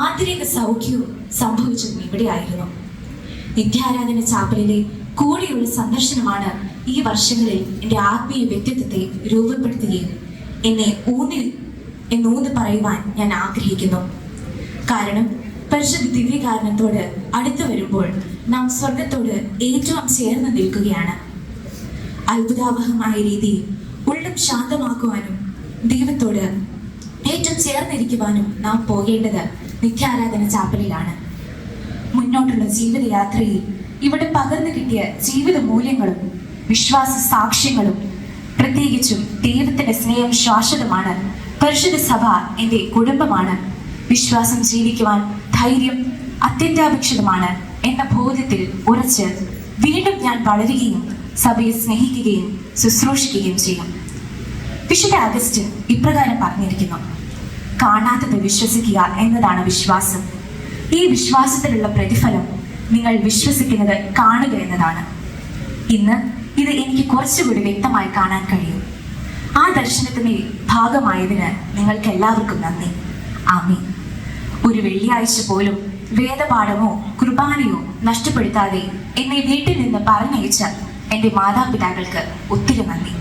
ആന്തരിക സൗഖ്യവും സംഭവിച്ചതും ഇവിടെയായിരുന്നു. നിത്യാരാധന ചാപ്പലിലെ കൂടെയുള്ള സന്ദർശനമാണ് ഈ വർഷങ്ങളിൽ എൻ്റെ ആത്മീയ വ്യക്തിത്വത്തെ രൂപപ്പെടുത്തുകയും എന്നെ ഊന്നി പറയുവാൻ ഞാൻ ആഗ്രഹിക്കുന്നു. കാരണം പരിശുദ്ധ ദിവ്യകാരണത്തോട് അടുത്തു വരുമ്പോൾ നാം സ്വർഗത്തോട് ഏറ്റവും ചേർന്ന് നിൽക്കുകയാണ്. അത്ഭുതാവഹമായ രീതിയിൽ ഉള്ളം ശാന്തമാക്കുവാനും ദൈവത്തോട് ഏറ്റവും ചേർന്നിരിക്കുവാനും നാം പോകേണ്ടത് നിത്യാരാധന ചാപ്പലിലാണ്. മുന്നോട്ടുള്ള ജീവിതയാത്രയിൽ ഇവിടെ പകർന്നു കിട്ടിയ ജീവിത മൂല്യങ്ങളും വിശ്വാസ സാക്ഷ്യങ്ങളും, പ്രത്യേകിച്ചും ദൈവത്തിന്റെ സ്നേഹം ശാശ്വതമാണ്, പരിശുദ്ധ സഭ എൻ്റെ കുടുംബമാണ്, വിശ്വാസം ജീവിക്കുവാൻ ധൈര്യം അത്യന്താപേക്ഷിതമാണ് എന്ന ബോധ്യത്തിൽ ഉറച്ച് വീണ്ടും ഞാൻ വളരുകയും സഭയെ സ്നേഹിക്കുകയും ശുശ്രൂഷിക്കുകയും ചെയ്യും. വിശുദ്ധ അഗസ്റ്റിൻ ഇപ്രകാരം പറഞ്ഞിരിക്കുന്നു: കാണാത്തത് വിശ്വസിക്കുക എന്നതാണ് വിശ്വാസം. ഈ വിശ്വാസത്തിലുള്ള പ്രതിഫലം നിങ്ങൾ വിശ്വസിക്കുന്നത് കാണുക എന്നതാണ്. ഇന്ന് ഇത് എനിക്ക് കുറച്ചുകൂടി വ്യക്തമായി കാണാൻ കഴിയും. ആ ദർശനത്തിന്റെ ഭാഗമായതിന് നിങ്ങൾക്ക് എല്ലാവർക്കും നന്ദി. ആമീൻ. ഒരു വെള്ളിയാഴ്ച പോലും വേദപാഠമോ കുർബാനയോ നഷ്ടപ്പെടുത്താതെ എന്നെ വീട്ടിൽ നിന്ന് പറഞ്ഞയച്ച എൻ്റെ മാതാപിതാക്കൾക്ക് ഒത്തിരി നന്ദി.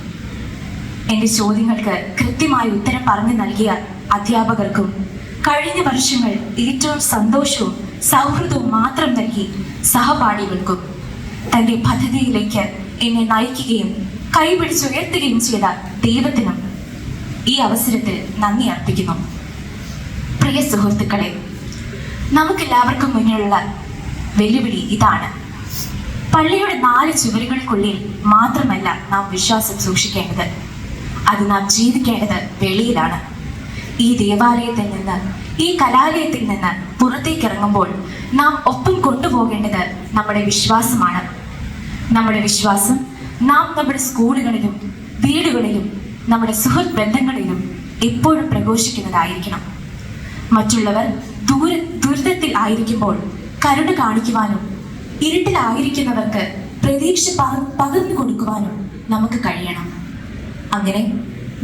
എൻ്റെ ചോദ്യങ്ങൾക്ക് കൃത്യമായി ഉത്തരം പറഞ്ഞു നൽകിയ അധ്യാപകർക്കും, കഴിഞ്ഞ വർഷങ്ങൾ ഏറ്റവും സന്തോഷവും സൗഹൃദവും മാത്രം നൽകി സഹപാഠികൾക്കും, തൻ്റെ പദ്ധതിയിലേക്ക് എന്നെ നയിക്കുകയും കൈപിടിച്ചുയർത്തുകയും ചെയ്ത ദൈവത്തിനും ഈ അവസരത്തിൽ നന്ദി അർപ്പിക്കുന്നു. പ്രിയ സുഹൃത്തുക്കളെ, നമുക്കെല്ലാവർക്കും മുന്നിലുള്ള വെല്ലുവിളി ഇതാണ്. പള്ളിയുടെ 4 ചുവരുകൾക്കുള്ളിൽ മാത്രമല്ല നാം വിശ്വാസം സൂക്ഷിക്കേണ്ടത്, അത് നാം ജീവിക്കേണ്ടത് വെളിയിലാണ്. ഈ ദേവാലയത്തിൽ നിന്ന്, ഈ കലാലയത്തിൽ നിന്ന് പുറത്തേക്ക് ഇറങ്ങുമ്പോൾ നാം ഒപ്പം കൊണ്ടുപോകേണ്ടത് നമ്മുടെ വിശ്വാസമാണ്. നമ്മുടെ വിശ്വാസം നാം നമ്മുടെ സ്കൂളുകളിലും വീടുകളിലും നമ്മുടെ സുഹൃത്ത് ബന്ധങ്ങളിലും എപ്പോഴും പ്രഘോഷിക്കുന്നതായിരിക്കണം. മറ്റുള്ളവർ ദുരിതത്തിൽ ആയിരിക്കുമ്പോൾ കരുണ കാണിക്കുവാനും ഇരുട്ടിലായിരിക്കുന്നവർക്ക് പ്രതീക്ഷ പകർന്നു കൊടുക്കുവാനും നമുക്ക് കഴിയണം. അങ്ങനെ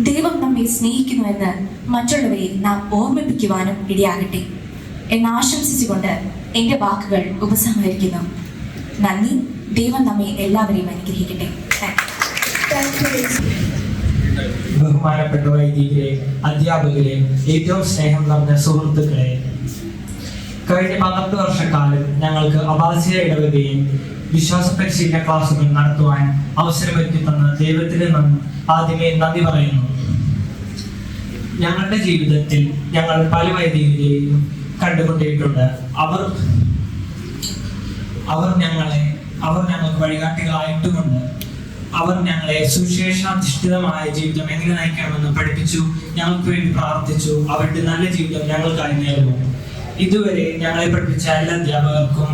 ദൈവം നമ്മെ സ്നേഹിക്കുന്നുവെന്ന് മറ്റുള്ളവരെ നാം ഓർമ്മിപ്പിക്കുവാനും ഇടയാകട്ടെ എന്ന് ആശംസിച്ചുകൊണ്ട് എൻ്റെ വാക്കുകൾ ഉപസംഹരിക്കുന്നു. നന്ദി. ദൈവം നമ്മെ എല്ലാവരെയും അനുഗ്രഹിക്കട്ടെ. ബഹുമാനപ്പെട്ട വൈദികരെ, അധ്യാപകരെ, ഏറ്റവും സ്നേഹം നിറഞ്ഞ സുഹൃത്തുക്കളെ, കഴിഞ്ഞ 12 വർഷക്കാലം ഞങ്ങൾക്ക് അഭാസ്യ ഇടവകയും വിശ്വാസ പരിശീലന ക്ലാസുകൾ നടത്തുവാൻ അവസരമൊരുക്കി തന്ന ദൈവത്തിന് ആദ്യമേ നന്ദി പറയുന്നു. ഞങ്ങളുടെ ജീവിതത്തിൽ ഞങ്ങൾ പല വൈദികരെയും കണ്ടുകൊണ്ടിട്ടുണ്ട്. അവർ ഞങ്ങൾക്ക് വഴികാട്ടികളായിട്ടുമുണ്ട്. അവർ ഞങ്ങളെ സുവിശേഷാധിഷ്ഠിതമായ ജീവിതം എങ്ങനെ നയിക്കണമെന്ന് പഠിപ്പിച്ചു, ഞങ്ങൾക്ക് വേണ്ടി പ്രാർത്ഥിച്ചു. അവരുടെ നല്ല ജീവിതം ഞങ്ങൾക്കായി നേർന്നു. ഇതുവരെ ഞങ്ങളെ പഠിപ്പിച്ച എല്ലാ അധ്യാപകർക്കും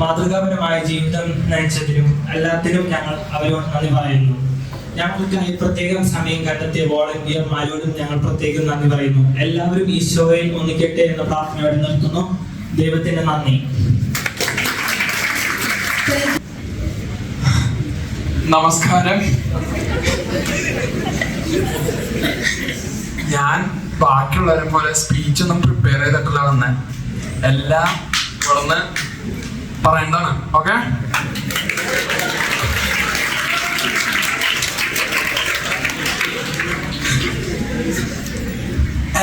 മാതൃകാപരമായ ജീവിതം നയിച്ചതിനും എല്ലാത്തിനും ഞങ്ങൾ അവരോട് നന്ദി പറയുന്നു. ഞങ്ങൾക്കായി പ്രത്യേകം സമയം കണ്ടെത്തിയ വോളണ്ടിയർമാരോടും ഞങ്ങൾ പ്രത്യേകം നന്ദി പറയുന്നു. എല്ലാവരും ഈശോയിൽ ഒന്നിക്കട്ടെ എന്ന പ്രാർത്ഥനയോടെ നിർത്തുന്നു. ദൈവത്തിന് നന്ദി. നമസ്കാരം. ഞാൻ ബാക്കിയുള്ളവരെ പോലെ സ്പീച്ച് ഒന്നും പ്രിപ്പയർ ചെയ്തിട്ടില്ല വന്നെ. എല്ലാം ഇവിടുന്ന് പറയേണ്ടതാണ്. ഓക്കെ,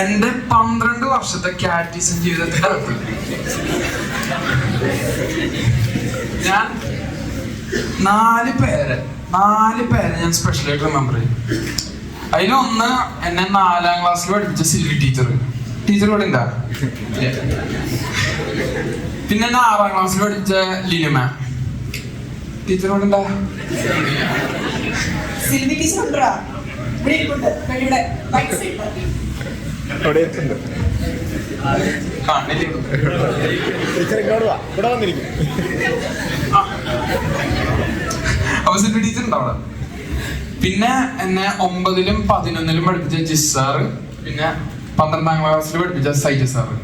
എന്റെ 12 വർഷത്തെ കാറ്റീസം ജീവിതത്തിനകത്ത് ഞാൻ 4 പേരെ ഞാൻ സ്പെഷ്യലായിട്ട് റിമെമ്പർ ചെയ്യും. അതിലൊന്ന് എന്നെ 4ാം ക്ലാസ്സിൽ പഠിപ്പിച്ച സിൽവി ടീച്ചർ ഇവിടെ ഉണ്ടാ. പിന്നെ എന്നെ 6ാം ക്ലാസ്സിൽ പഠിപ്പിച്ച ലിനു ടീച്ചർ ഇവിടെ ഉണ്ടാ. അപ്പൊ സിൽവി ടീച്ചർ ഉണ്ട് അവിടെ. പിന്നെ എന്നെ 9ലും 11ലും പഠിപ്പിച്ച ജിസ് സാറ്, പിന്നെ 12ാം ക്ലാസ്സിൽ പഠിപ്പിച്ച സൈജ സാറ്.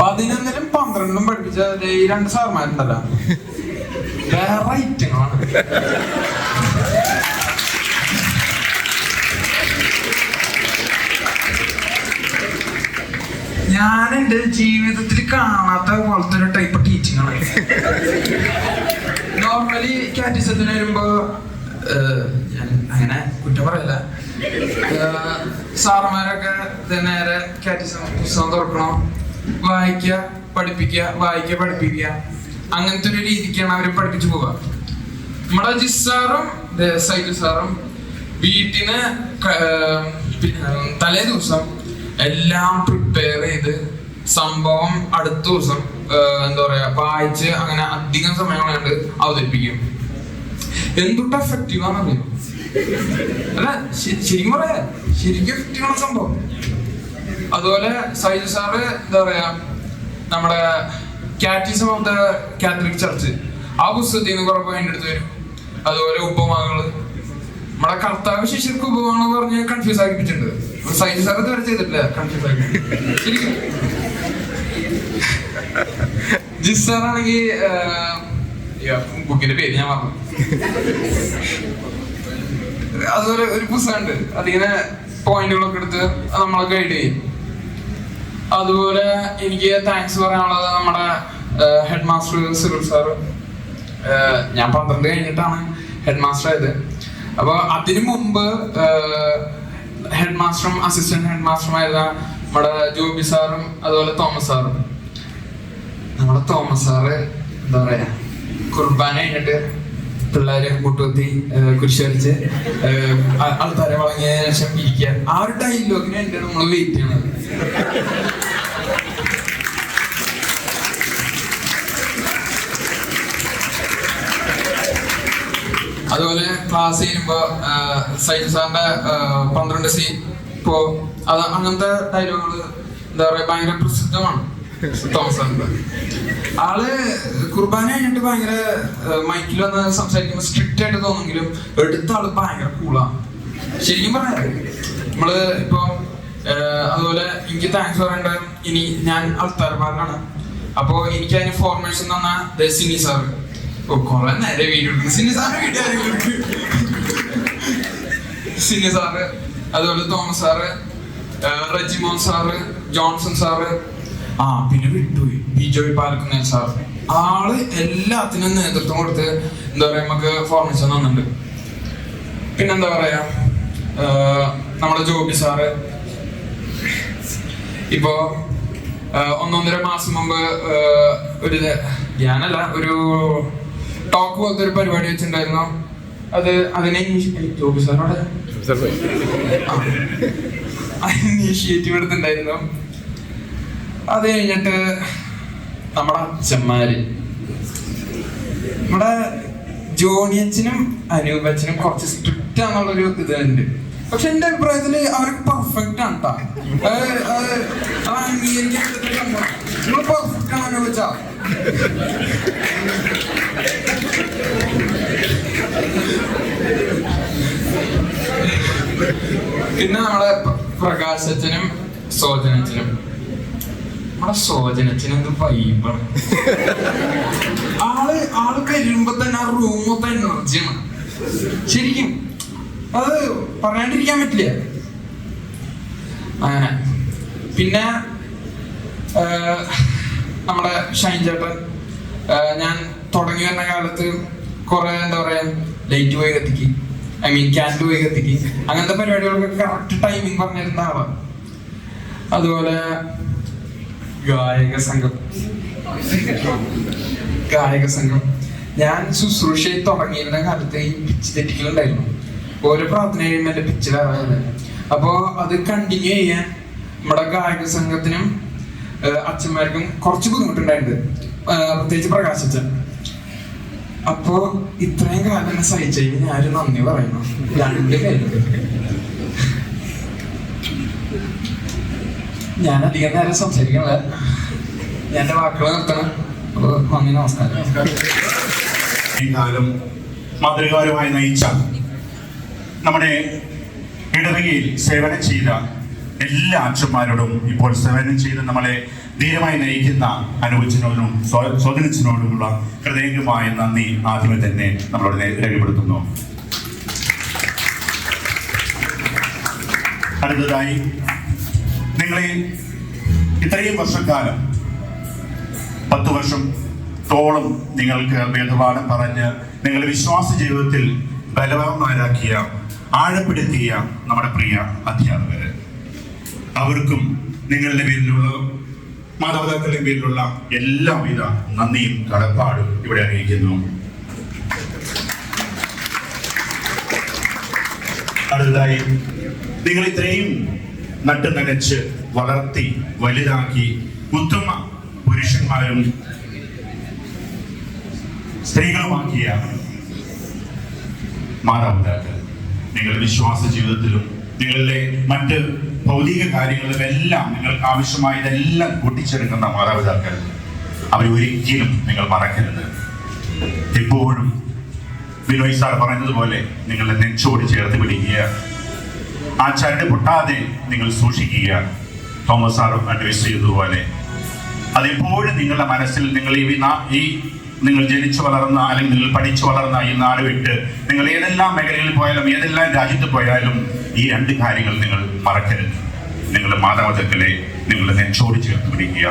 11ലും 12ലും പഠിപ്പിച്ച ഈ 2 സാർമാരുണ്ടല്ലോ, വേറെ ഐറ്റങ്ങളാണ്. ഞാൻ എന്റെ ജീവിതത്തിൽ കാണാത്ത പോലത്തെ ഒരു ടൈപ്പ് ടീച്ചിങ് ആണ്. നോർമലി കാറ്റിസത്തിന് വരുമ്പോ ഞാൻ അങ്ങനെ കുറ്റം പറയല്ല, സാറന്മാരൊക്കെ നേരെ കാറ്റിസം പുസ്തകം തുറക്കണം, വായിക്കുക പഠിപ്പിക്കുക അങ്ങനത്തെ ഒരു രീതിക്കാണ് അവരെ പഠിപ്പിച്ചു പോവുക. നമ്മുടെ ജിസ് സാറും സൈജു സാറും വീട്ടിന് തലേ ദിവസം എല്ലാം പ്രിപ്പയർ ചെയ്ത് സംഭവം അടുത്ത ദിവസം എന്താ പറയാ വായിച്ച് അങ്ങനെ അധികം സമയം കൊണ്ട് അവതരിപ്പിക്കും. എന്തൊട്ട് എഫക്റ്റീവാന്ന് അറിയാം. അല്ല ശരിക്കും പറയാ, ശരിക്കും എഫക്റ്റീവാണ് സംഭവം. അതുപോലെ സൈജു സാറ് എന്താ പറയാ, നമ്മുടെ catechism of the Catholic church ആ പുസ്തകത്തിൽ നിന്ന് കുറെ പോയിന്റ് എടുത്ത് വരും. അതുപോലെ ഉപമാകള്, നമ്മുടെ കർത്താവ് ശിഷ്യർക്ക് ഉപമാണെന്ന് പറഞ്ഞ് കൺഫ്യൂസ് ആക്കിപ്പിച്ചിട്ടുണ്ട്. സൈജു സാർ ഇതുവരെ ചെയ്തിട്ടില്ല, കൺഫ്യൂസ് ആക്കി. ശരിക്കും ജിസ് സാറാണെങ്കിൽ ബുക്കിന്റെ പേര് ഞാൻ പറഞ്ഞു. അതുപോലെ ഒരു പുസ്തകമുണ്ട്, അതിങ്ങനെ പോയിന്റുകളൊക്കെ എടുത്ത് നമ്മളെ ഗൈഡ് ചെയ്യും. അതുപോലെ എനിക്ക് താങ്ക്സ് പറയാനുള്ളത് നമ്മുടെ ഹെഡ് മാസ്റ്റർ സിറിൽ സാറ്. ഞാൻ 12 കഴിഞ്ഞിട്ടാണ് ഹെഡ് മാസ്റ്റർ ആയത്. അപ്പൊ അതിനു മുമ്പ് ഹെഡ് മാസ്റ്ററും അസിസ്റ്റന്റ് ഹെഡ് മാസ്റ്ററുമായിരുന്ന നമ്മുടെ ജോബി സാറും അതുപോലെ തോമസ് സാറും. നമ്മുടെ തോമസ് സാറ് എന്താ പറയാ, കുർബാന കഴിഞ്ഞിട്ട് പിള്ളേരെ കൂട്ടുകുത്തി കുരിശ് വരച്ച് ആൾക്കാരെ വളങ്ങിയ ശേഷം ഇരിക്കുക. ആ ഒരു ഡയലോഗിന് വേണ്ടി നമ്മൾ വെയിറ്റ് ചെയ്യണത്. അതുപോലെ ക്ലാസ് ചെയ്യുമ്പോ സൈജു സാറിന്റെ 12C ഇപ്പോ അത് അങ്ങനത്തെ ഡയലോഗുകള് എന്താ പറയാ ഭയങ്കര പ്രസിദ്ധമാണ്. തോമസ് സാറിന്റെ ആള് കുർബാന കഴിഞ്ഞിട്ട് ഭയങ്കര മൈക്കിൽ വന്ന് സംസാരിക്കുമ്പോൾ സ്ട്രിക്റ്റ് ആയിട്ട് തോന്നുമെങ്കിലും എടുത്ത ആള് ഭയങ്കര കൂളാണ്. ശരിക്കും പറയാ നമ്മള് ഇപ്പൊ അതുപോലെ എനിക്ക് താങ്ക്സ് പറയേണ്ട ഇനി ഞാൻ അൾത്താരക്കാരനാണ്. അപ്പോ എനിക്ക് അതിന് ഫോർമേഷൻ തന്ന സിനി സാറ്. കുറെ നേരെ വീഡിയോ എടുക്കുന്നു. സിനി സാറ് അതുപോലെ Thomas sir, Rejimon sir, Johnson sir, പിന്നെ വിട്ടുപോയി ബിജോയ് പാലക്കുന്നേൽ സാർ. ആള് എല്ലാത്തിനും നേതൃത്വം കൊടുത്ത് എന്താ പറയാ നമുക്ക് ഫോർമേഷൻ തന്നിട്ടുണ്ട്. പിന്നെന്താ പറയാ, നമ്മുടെ ജോബി സാറ് ഇപ്പോ 1.5 മാസം മുമ്പ് ഒരു ഞാനല്ല ഒരു ടോക്ക് പോലത്തെ ഒരു പരിപാടി വെച്ചിട്ടുണ്ടായിരുന്നു. അതിനെ ജോബി സാറിനോട് ഇനീഷ്യേറ്റീവ് എടുത്തിട്ടുണ്ടായിരുന്നു. അത് കഴിഞ്ഞിട്ട് നമ്മുടെ അച്ഛന്മാര് നമ്മുടെ ജോണിയച്ചനും അനൂപച്ചനും കുറച്ച് സ്ട്രിക്റ്റ് ആണെന്നുള്ളൊരു ഇതുണ്ട്. പക്ഷെ എന്റെ അഭിപ്രായത്തില് അവർക്ക് പെർഫെക്റ്റ് ആണ് കേട്ടോ. നിങ്ങൾ പെർഫെക്റ്റ് ആണ് അനൂപച്ച. പിന്നെ നമ്മുടെ പ്രകാശച്ചനും സോജനച്ചനും. നമ്മുടെ സോജനച്ചൻ എന്ത് വൈബാണ്. ആള് വരുമ്പോ തന്നെ ആ റൂം മൊത്തം എനർജിയാണ് ശരിക്കും. അത് പറയാണ്ടിരിക്കാൻ പറ്റില്ല. അങ്ങനെ പിന്നെ നമ്മുടെ ഷൈൻ ചേട്ടൻ, ഞാൻ തുടങ്ങി വരുന്ന കാലത്ത് കുറെ എന്താ പറയാ ലൈറ്റ് പോയി കത്തിക്ക്, ക്യാൻഡിൽ പോയി കത്തിക്ക്, അങ്ങനത്തെ പരിപാടികളൊക്കെ കറക്റ്റ് ടൈമിങ് പറഞ്ഞിരുന്ന ആളാണ്. അതുപോലെ ഗായക സംഘം ഞാൻ ശുശ്രൂഷ തുടങ്ങിയിരുന്ന കാലത്ത് ഈ പിച്ച് തെറ്റിക്കലുണ്ടായിരുന്നു. ഓരോ പ്രാർത്ഥന കഴിയുമ്പോൾ എന്റെ പിച്ച് വേറെ. അപ്പോ അത് കണ്ടിന്യൂ ചെയ്യാൻ നമ്മുടെ ഗായക സംഘത്തിനും അച്ഛന്മാർക്കും കുറച്ച് ബുദ്ധിമുട്ടുണ്ടായിട്ടുണ്ട്, പ്രത്യേകിച്ച് പ്രകാശിച്ചൻ. അപ്പോ ഇത്രയും കാലം എന്നെ സഹിച്ചതിന് ഞാനൊരു നന്ദി പറയുന്നു. രണ്ട് കാര്യം, ഞാൻ അധികം നേരം സംസാരിക്കണല്ല, ഞാൻ എന്റെ വാക്കുകൾ നിർത്തണം. അപ്പൊ നന്ദി, നമസ്കാരം. ഈ കാലം മാതൃകാപരമായി നയിച്ച നമ്മുടെ ഇടവകയിൽ സേവനം ചെയ്ത എല്ലാ അച്ഛന്മാരോടും ഇപ്പോൾ സേവനം ചെയ്ത് നമ്മളെ ധീരമായി നയിക്കുന്ന അനുഭവത്തിനോടും സ്വാധീനത്തിനോടുമുള്ള ഹൃദയംഗമായ നന്ദി ആദ്യമേ തന്നെ നമ്മളോട് രേഖപ്പെടുത്തുന്നു. അടുത്തതായി, നിങ്ങളെ ഇത്രയും വർഷക്കാലം 10 വർഷത്തോളം നിങ്ങൾക്ക് വേദപാഠം പറഞ്ഞ് നിങ്ങളുടെ വിശ്വാസ ജീവിതത്തിൽ ബലവാന്മാരാക്കിയ, ആഴപ്പെടുത്തിയ നമ്മുടെ പ്രിയ അധ്യാപകര്, അവർക്കും നിങ്ങളുടെ പേരിലുള്ള മാതാപിതാക്കളുടെ പേരിലുള്ള എല്ലാവിധ നന്ദിയും കടപ്പാടും ഇവിടെ അറിയിക്കുന്നു. അടുത്തതായി, നിങ്ങൾ ഇത്രയും നട്ടു നനച്ച് വളർത്തി വലുതാക്കി ഉത്തമ പുരുഷന്മാരും സ്ത്രീകളുമാക്കിയ മാതാപിതാക്കൾ, നിങ്ങളുടെ വിശ്വാസ ജീവിതത്തിലും നിങ്ങളുടെ മറ്റ് ഭൗതിക കാര്യങ്ങളിലും എല്ലാം നിങ്ങൾക്ക് ആവശ്യമായതെല്ലാം കൂട്ടിച്ചേർക്കുന്ന മാതാപിതാക്കൾ, അവരൊരിക്കലും നിങ്ങൾ മറക്കരുത്. എപ്പോഴും ബിനോയ് സാർ പറയുന്നതുപോലെ നിങ്ങളുടെ നെഞ്ചോട് ചേർത്ത് പിടിക്കുക, ആ ചരട് പൊട്ടാതെ നിങ്ങൾ സൂക്ഷിക്കുക. തോമസ് സാറും അഡ്വൈസ് ചെയ്തതുപോലെ അതെപ്പോഴും നിങ്ങളുടെ മനസ്സിൽ, നിങ്ങൾ ഈ നിങ്ങൾ ജനിച്ചു വളർന്ന അല്ലെങ്കിൽ നിങ്ങൾ പഠിച്ചു വളർന്ന ഈ നാട് വിട്ട് നിങ്ങൾ ഏതെല്ലാം മേഖലയിൽ പോയാലും ഏതെല്ലാം രാജ്യത്ത് പോയാലും ഈ 2 കാര്യങ്ങൾ നിങ്ങൾ മറക്കരുത്. നിങ്ങളുടെ മാതാപിതാക്കളെ നിങ്ങളുടെ നെഞ്ചോട് ചേർത്ത് പിടിക്കുക.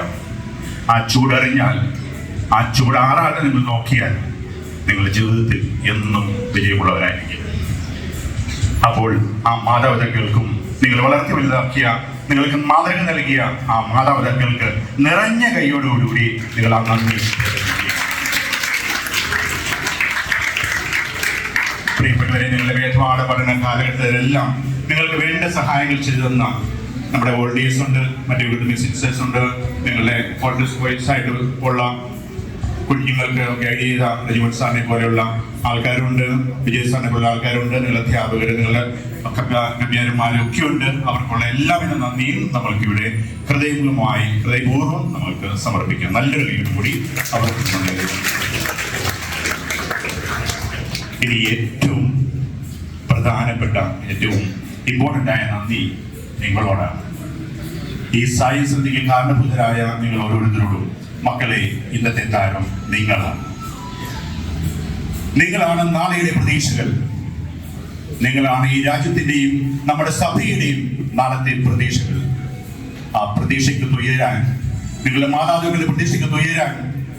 ആ ചൂടറിഞ്ഞാൽ, ആ ചൂടാറാതെ നിങ്ങൾ നോക്കിയാൽ നിങ്ങളുടെ ജീവിതത്തിൽ എന്നും വിജയമുള്ളവരായിരിക്കും. അപ്പോൾ ആ മാതാപിതാക്കൾക്കും, നിങ്ങൾ വളർത്തി വലുതാക്കിയ, നിങ്ങൾക്ക് മാതൃക നൽകിയ ആ മാതാപിതാക്കൾക്ക് നിറഞ്ഞ കൈയോടുകൂടി നിങ്ങൾ ആ നന്ദി. പ്രിയപ്പെട്ടവരെ, നിങ്ങളുടെ വേദപാഠ പഠന കാലഘട്ടത്തിലെല്ലാം നിങ്ങൾക്ക് വേണ്ട സഹായങ്ങൾ ചെയ്തു തന്ന നമ്മുടെ വോളണ്ടിയേഴ്സ് ഉണ്ട്, മറ്റു മ്യൂസിക് ഉണ്ട്, നിങ്ങളുടെ വോളണ്ടിയേഴ്സ് വോയിസ് ആയിട്ട് ഉള്ള കുഞ്ഞുങ്ങൾക്ക് ഗൈഡ് ചെയ്ത രജിമൻ സാറിനെ പോലെയുള്ള ആൾക്കാരുണ്ട്, വിജയ് സാറിനെ പോലുള്ള ആൾക്കാരുണ്ട്, നിങ്ങളുടെ അധ്യാപകർ, നിങ്ങളുടെ കമ്പ്യാരന്മാരും ഒക്കെ ഉണ്ട്. അവർക്കുള്ള എല്ലാവിധ നന്ദിയും നമ്മൾക്കിവിടെ ഹൃദയപൂർവ്വം നമ്മൾക്ക് സമർപ്പിക്കാം. നല്ലൊരു കൈയ്യോട് കൂടി അവർക്ക്. ഇനി ഏറ്റവും പ്രധാനപ്പെട്ട, ഏറ്റവും ഇമ്പോർട്ടൻ്റ് ആയ നന്ദി നിങ്ങളോടാണ്. ഈ സായി സന്ധിക്ക് കാരണഭൂതരായ നിങ്ങൾ ഓരോരുത്തരോടും, മക്കളെ, ഇന്നത്തെ താരം നിങ്ങളാണ്. നിങ്ങളാണ് നാളെയുടെ പ്രതീക്ഷകൾ. നിങ്ങളാണ് ഈ രാജ്യത്തിന്റെയും നമ്മുടെ സഭയുടെയും നാളത്തെ പ്രതീക്ഷകൾ. ആ പ്രതീക്ഷയ്ക്ക് ഉയരാൻ, നിങ്ങളുടെ മാതാപിതാക്കളുടെ പ്രതീക്ഷയ്ക്ക് ഉയരാൻ,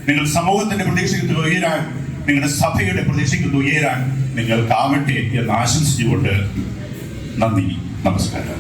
നിങ്ങളുടെ സമൂഹത്തിന്റെ പ്രതീക്ഷയ്ക്ക് ഉയരാൻ, നിങ്ങളുടെ സഭയുടെ പ്രതീക്ഷയ്ക്ക് ഉയരാൻ നിങ്ങൾക്കാവട്ടെ എന്ന് ആശംസിച്ചുകൊണ്ട് നന്ദി, നമസ്കാരം.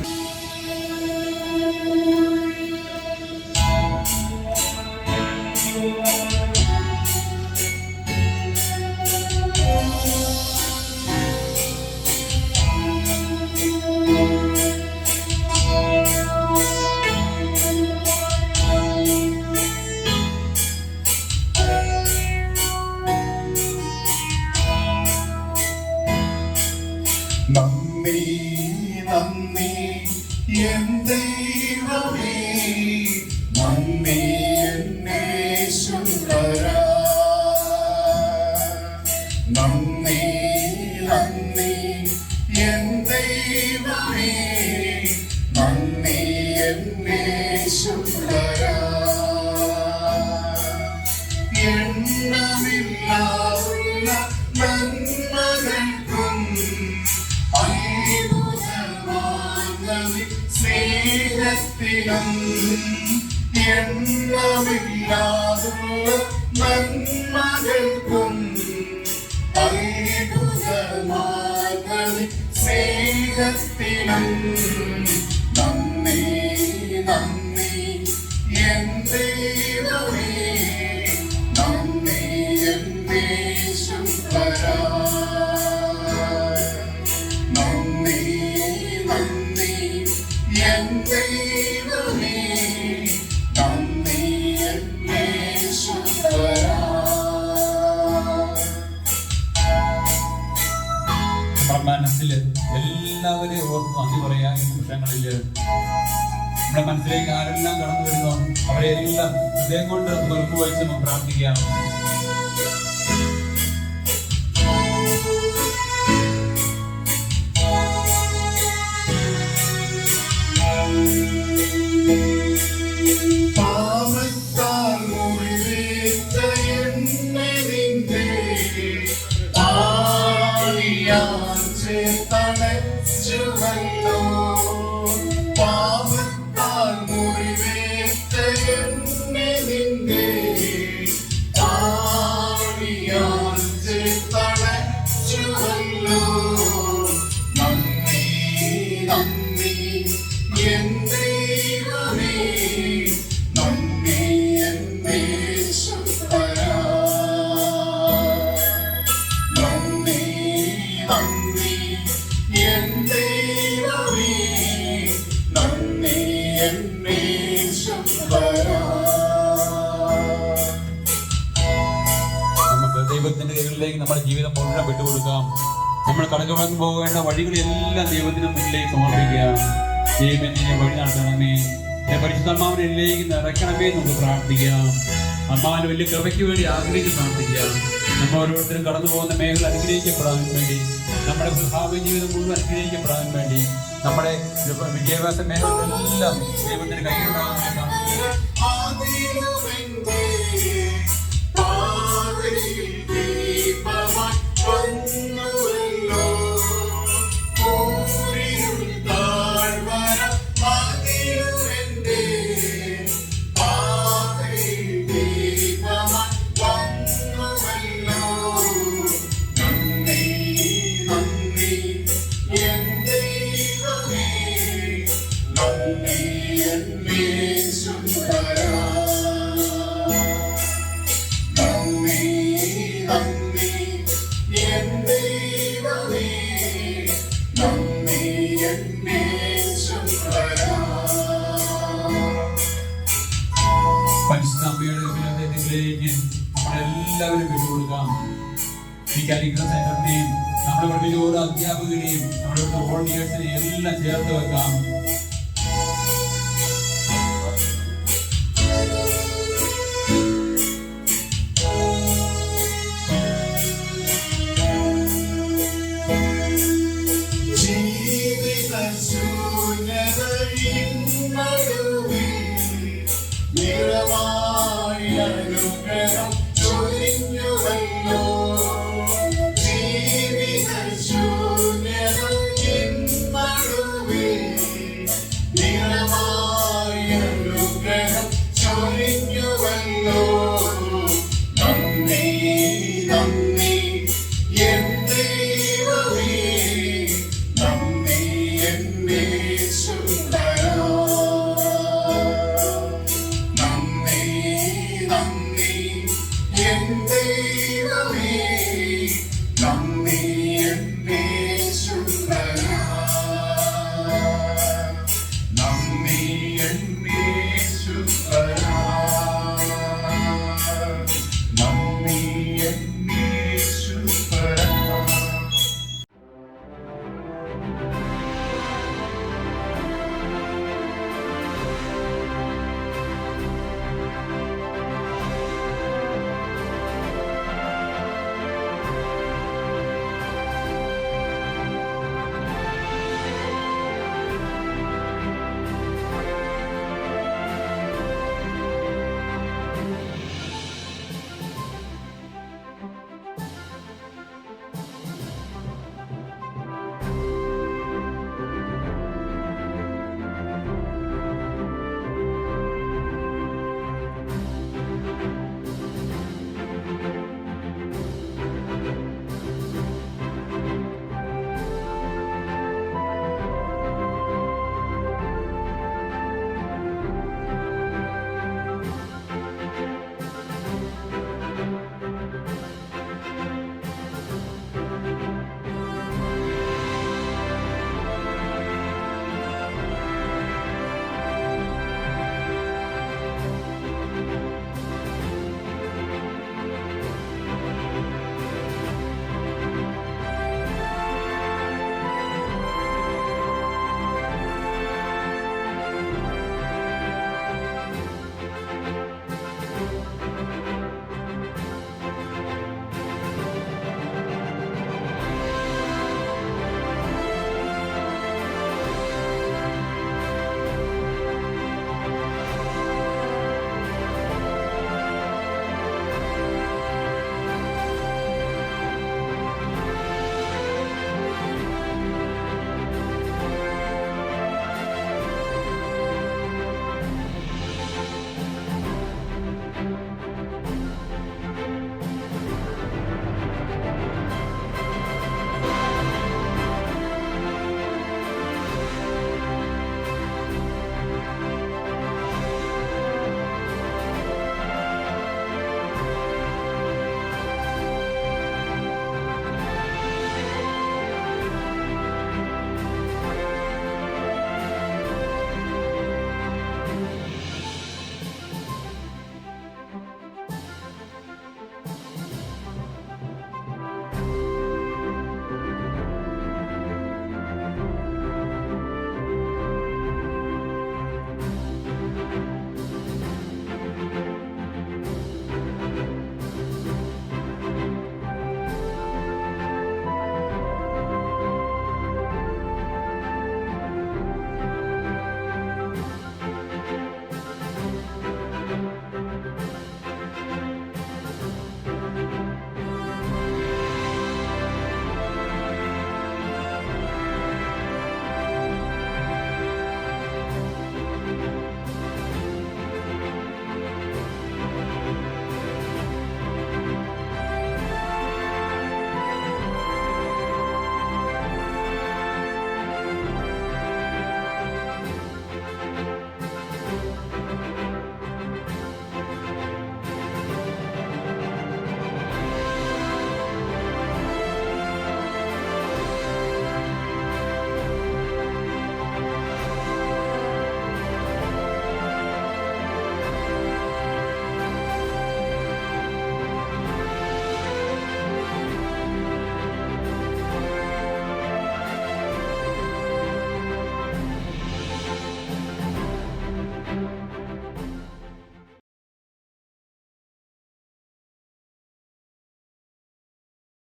എണ്ണമില്ലാതുള്ള നന്മകൾക്കും സ്നേഹത്തിനും എണ്ണമില്ലാതുള്ള നന്മകൾക്കും സ്നേഹത്തിനും നന്ദി നന്ദി എൻ ദൈവമേ നന്ദി എൻ യേശുവരാ നന്ദി നന്ദി എൻ ദൈവമേ നന്ദി എൻ യേശുവരാ. നമ്മുടെ മനസ്സിൽ എല്ലാവരെയും ഓർത്ത് നന്ദി പറയാ. ഈ നിമിഷങ്ങളില് നമ്മുടെ മനസ്സിലേക്ക് ആരെല്ലാം കടന്നു വരുന്നോ അവരെ എല്ലാം ഹൃദയം കൊണ്ട് വെച്ച് നമുക്ക് പ്രാർത്ഥിക്കാം. പാപത്താൽ മുറിവേറ്റ എന്നെ നിന്റെ ആണിയാൽ ചേർത്തണച്ചുവല്ലോ. പാപത്താൽ മുറിവേറ്റ എന്നെ നിന്റെ ആണിയാൽ ചേർത്തണച്ചുവല്ലോ. നന്ദി നന്ദി എൻ ദൈവമേ നന്ദി എൻ യേശുവരാ. നന്ദി നന്ദി എൻ ദൈവമേ നന്ദി എൻ യേശുവരാ. നമുക്ക് ദൈവത്തിന്റെ കൈകളിലേക്ക് നമ്മുടെ ജീവിതം മുഴുവൻ വിട്ടുകൊടുക്കാം. നമ്മൾ കടന്നു പോകേണ്ട വഴികളെല്ലാം ദൈവത്തിന് മുന്നിലേക്ക് സമർപ്പിക്കാം. ദൈവം എന്നെ വഴി നടത്തണമേ, എന്റെ പരിശുദ്ധാത്മാവിനിലേക്ക് നിറയ്ക്കണമേ നമുക്ക് പ്രാർത്ഥിക്കാം. അമ്മാവിന്റെ വലിയ കൃപയ്ക്ക് വേണ്ടി ആഗ്രഹിച്ച് പ്രാർത്ഥിക്കാം. നമ്മൾ ഓരോരുത്തരും കടന്നു പോകുന്ന മേഖല അനുഗ്രഹിക്കപ്പെടാൻ വേണ്ടി, നമ്മുടെ ഭാവി ജീവിതം മുഴുവൻ അനുഗ്രഹിക്കപ്പെടാൻ വേണ്ടി, നമ്മുടെ വിദ്യാഭ്യാസ മേഖലകളെല്ലാം ദൈവത്തിന് കൈകൊണ്ടാകാൻ വേണ്ടി എല്ലാവരും വിട്ടുകൊടുക്കാം. ഈ കാലിക്കറ്റ് സെന്ററിനെയും നമ്മുടെ ഇവിടെ ഓരോ അധ്യാപകരെയും നമ്മുടെ ഇവിടുത്തെ വോളണ്ടിയേഴ്സിനെയും എല്ലാം ചേർത്ത് വെക്കാം. നന്ദി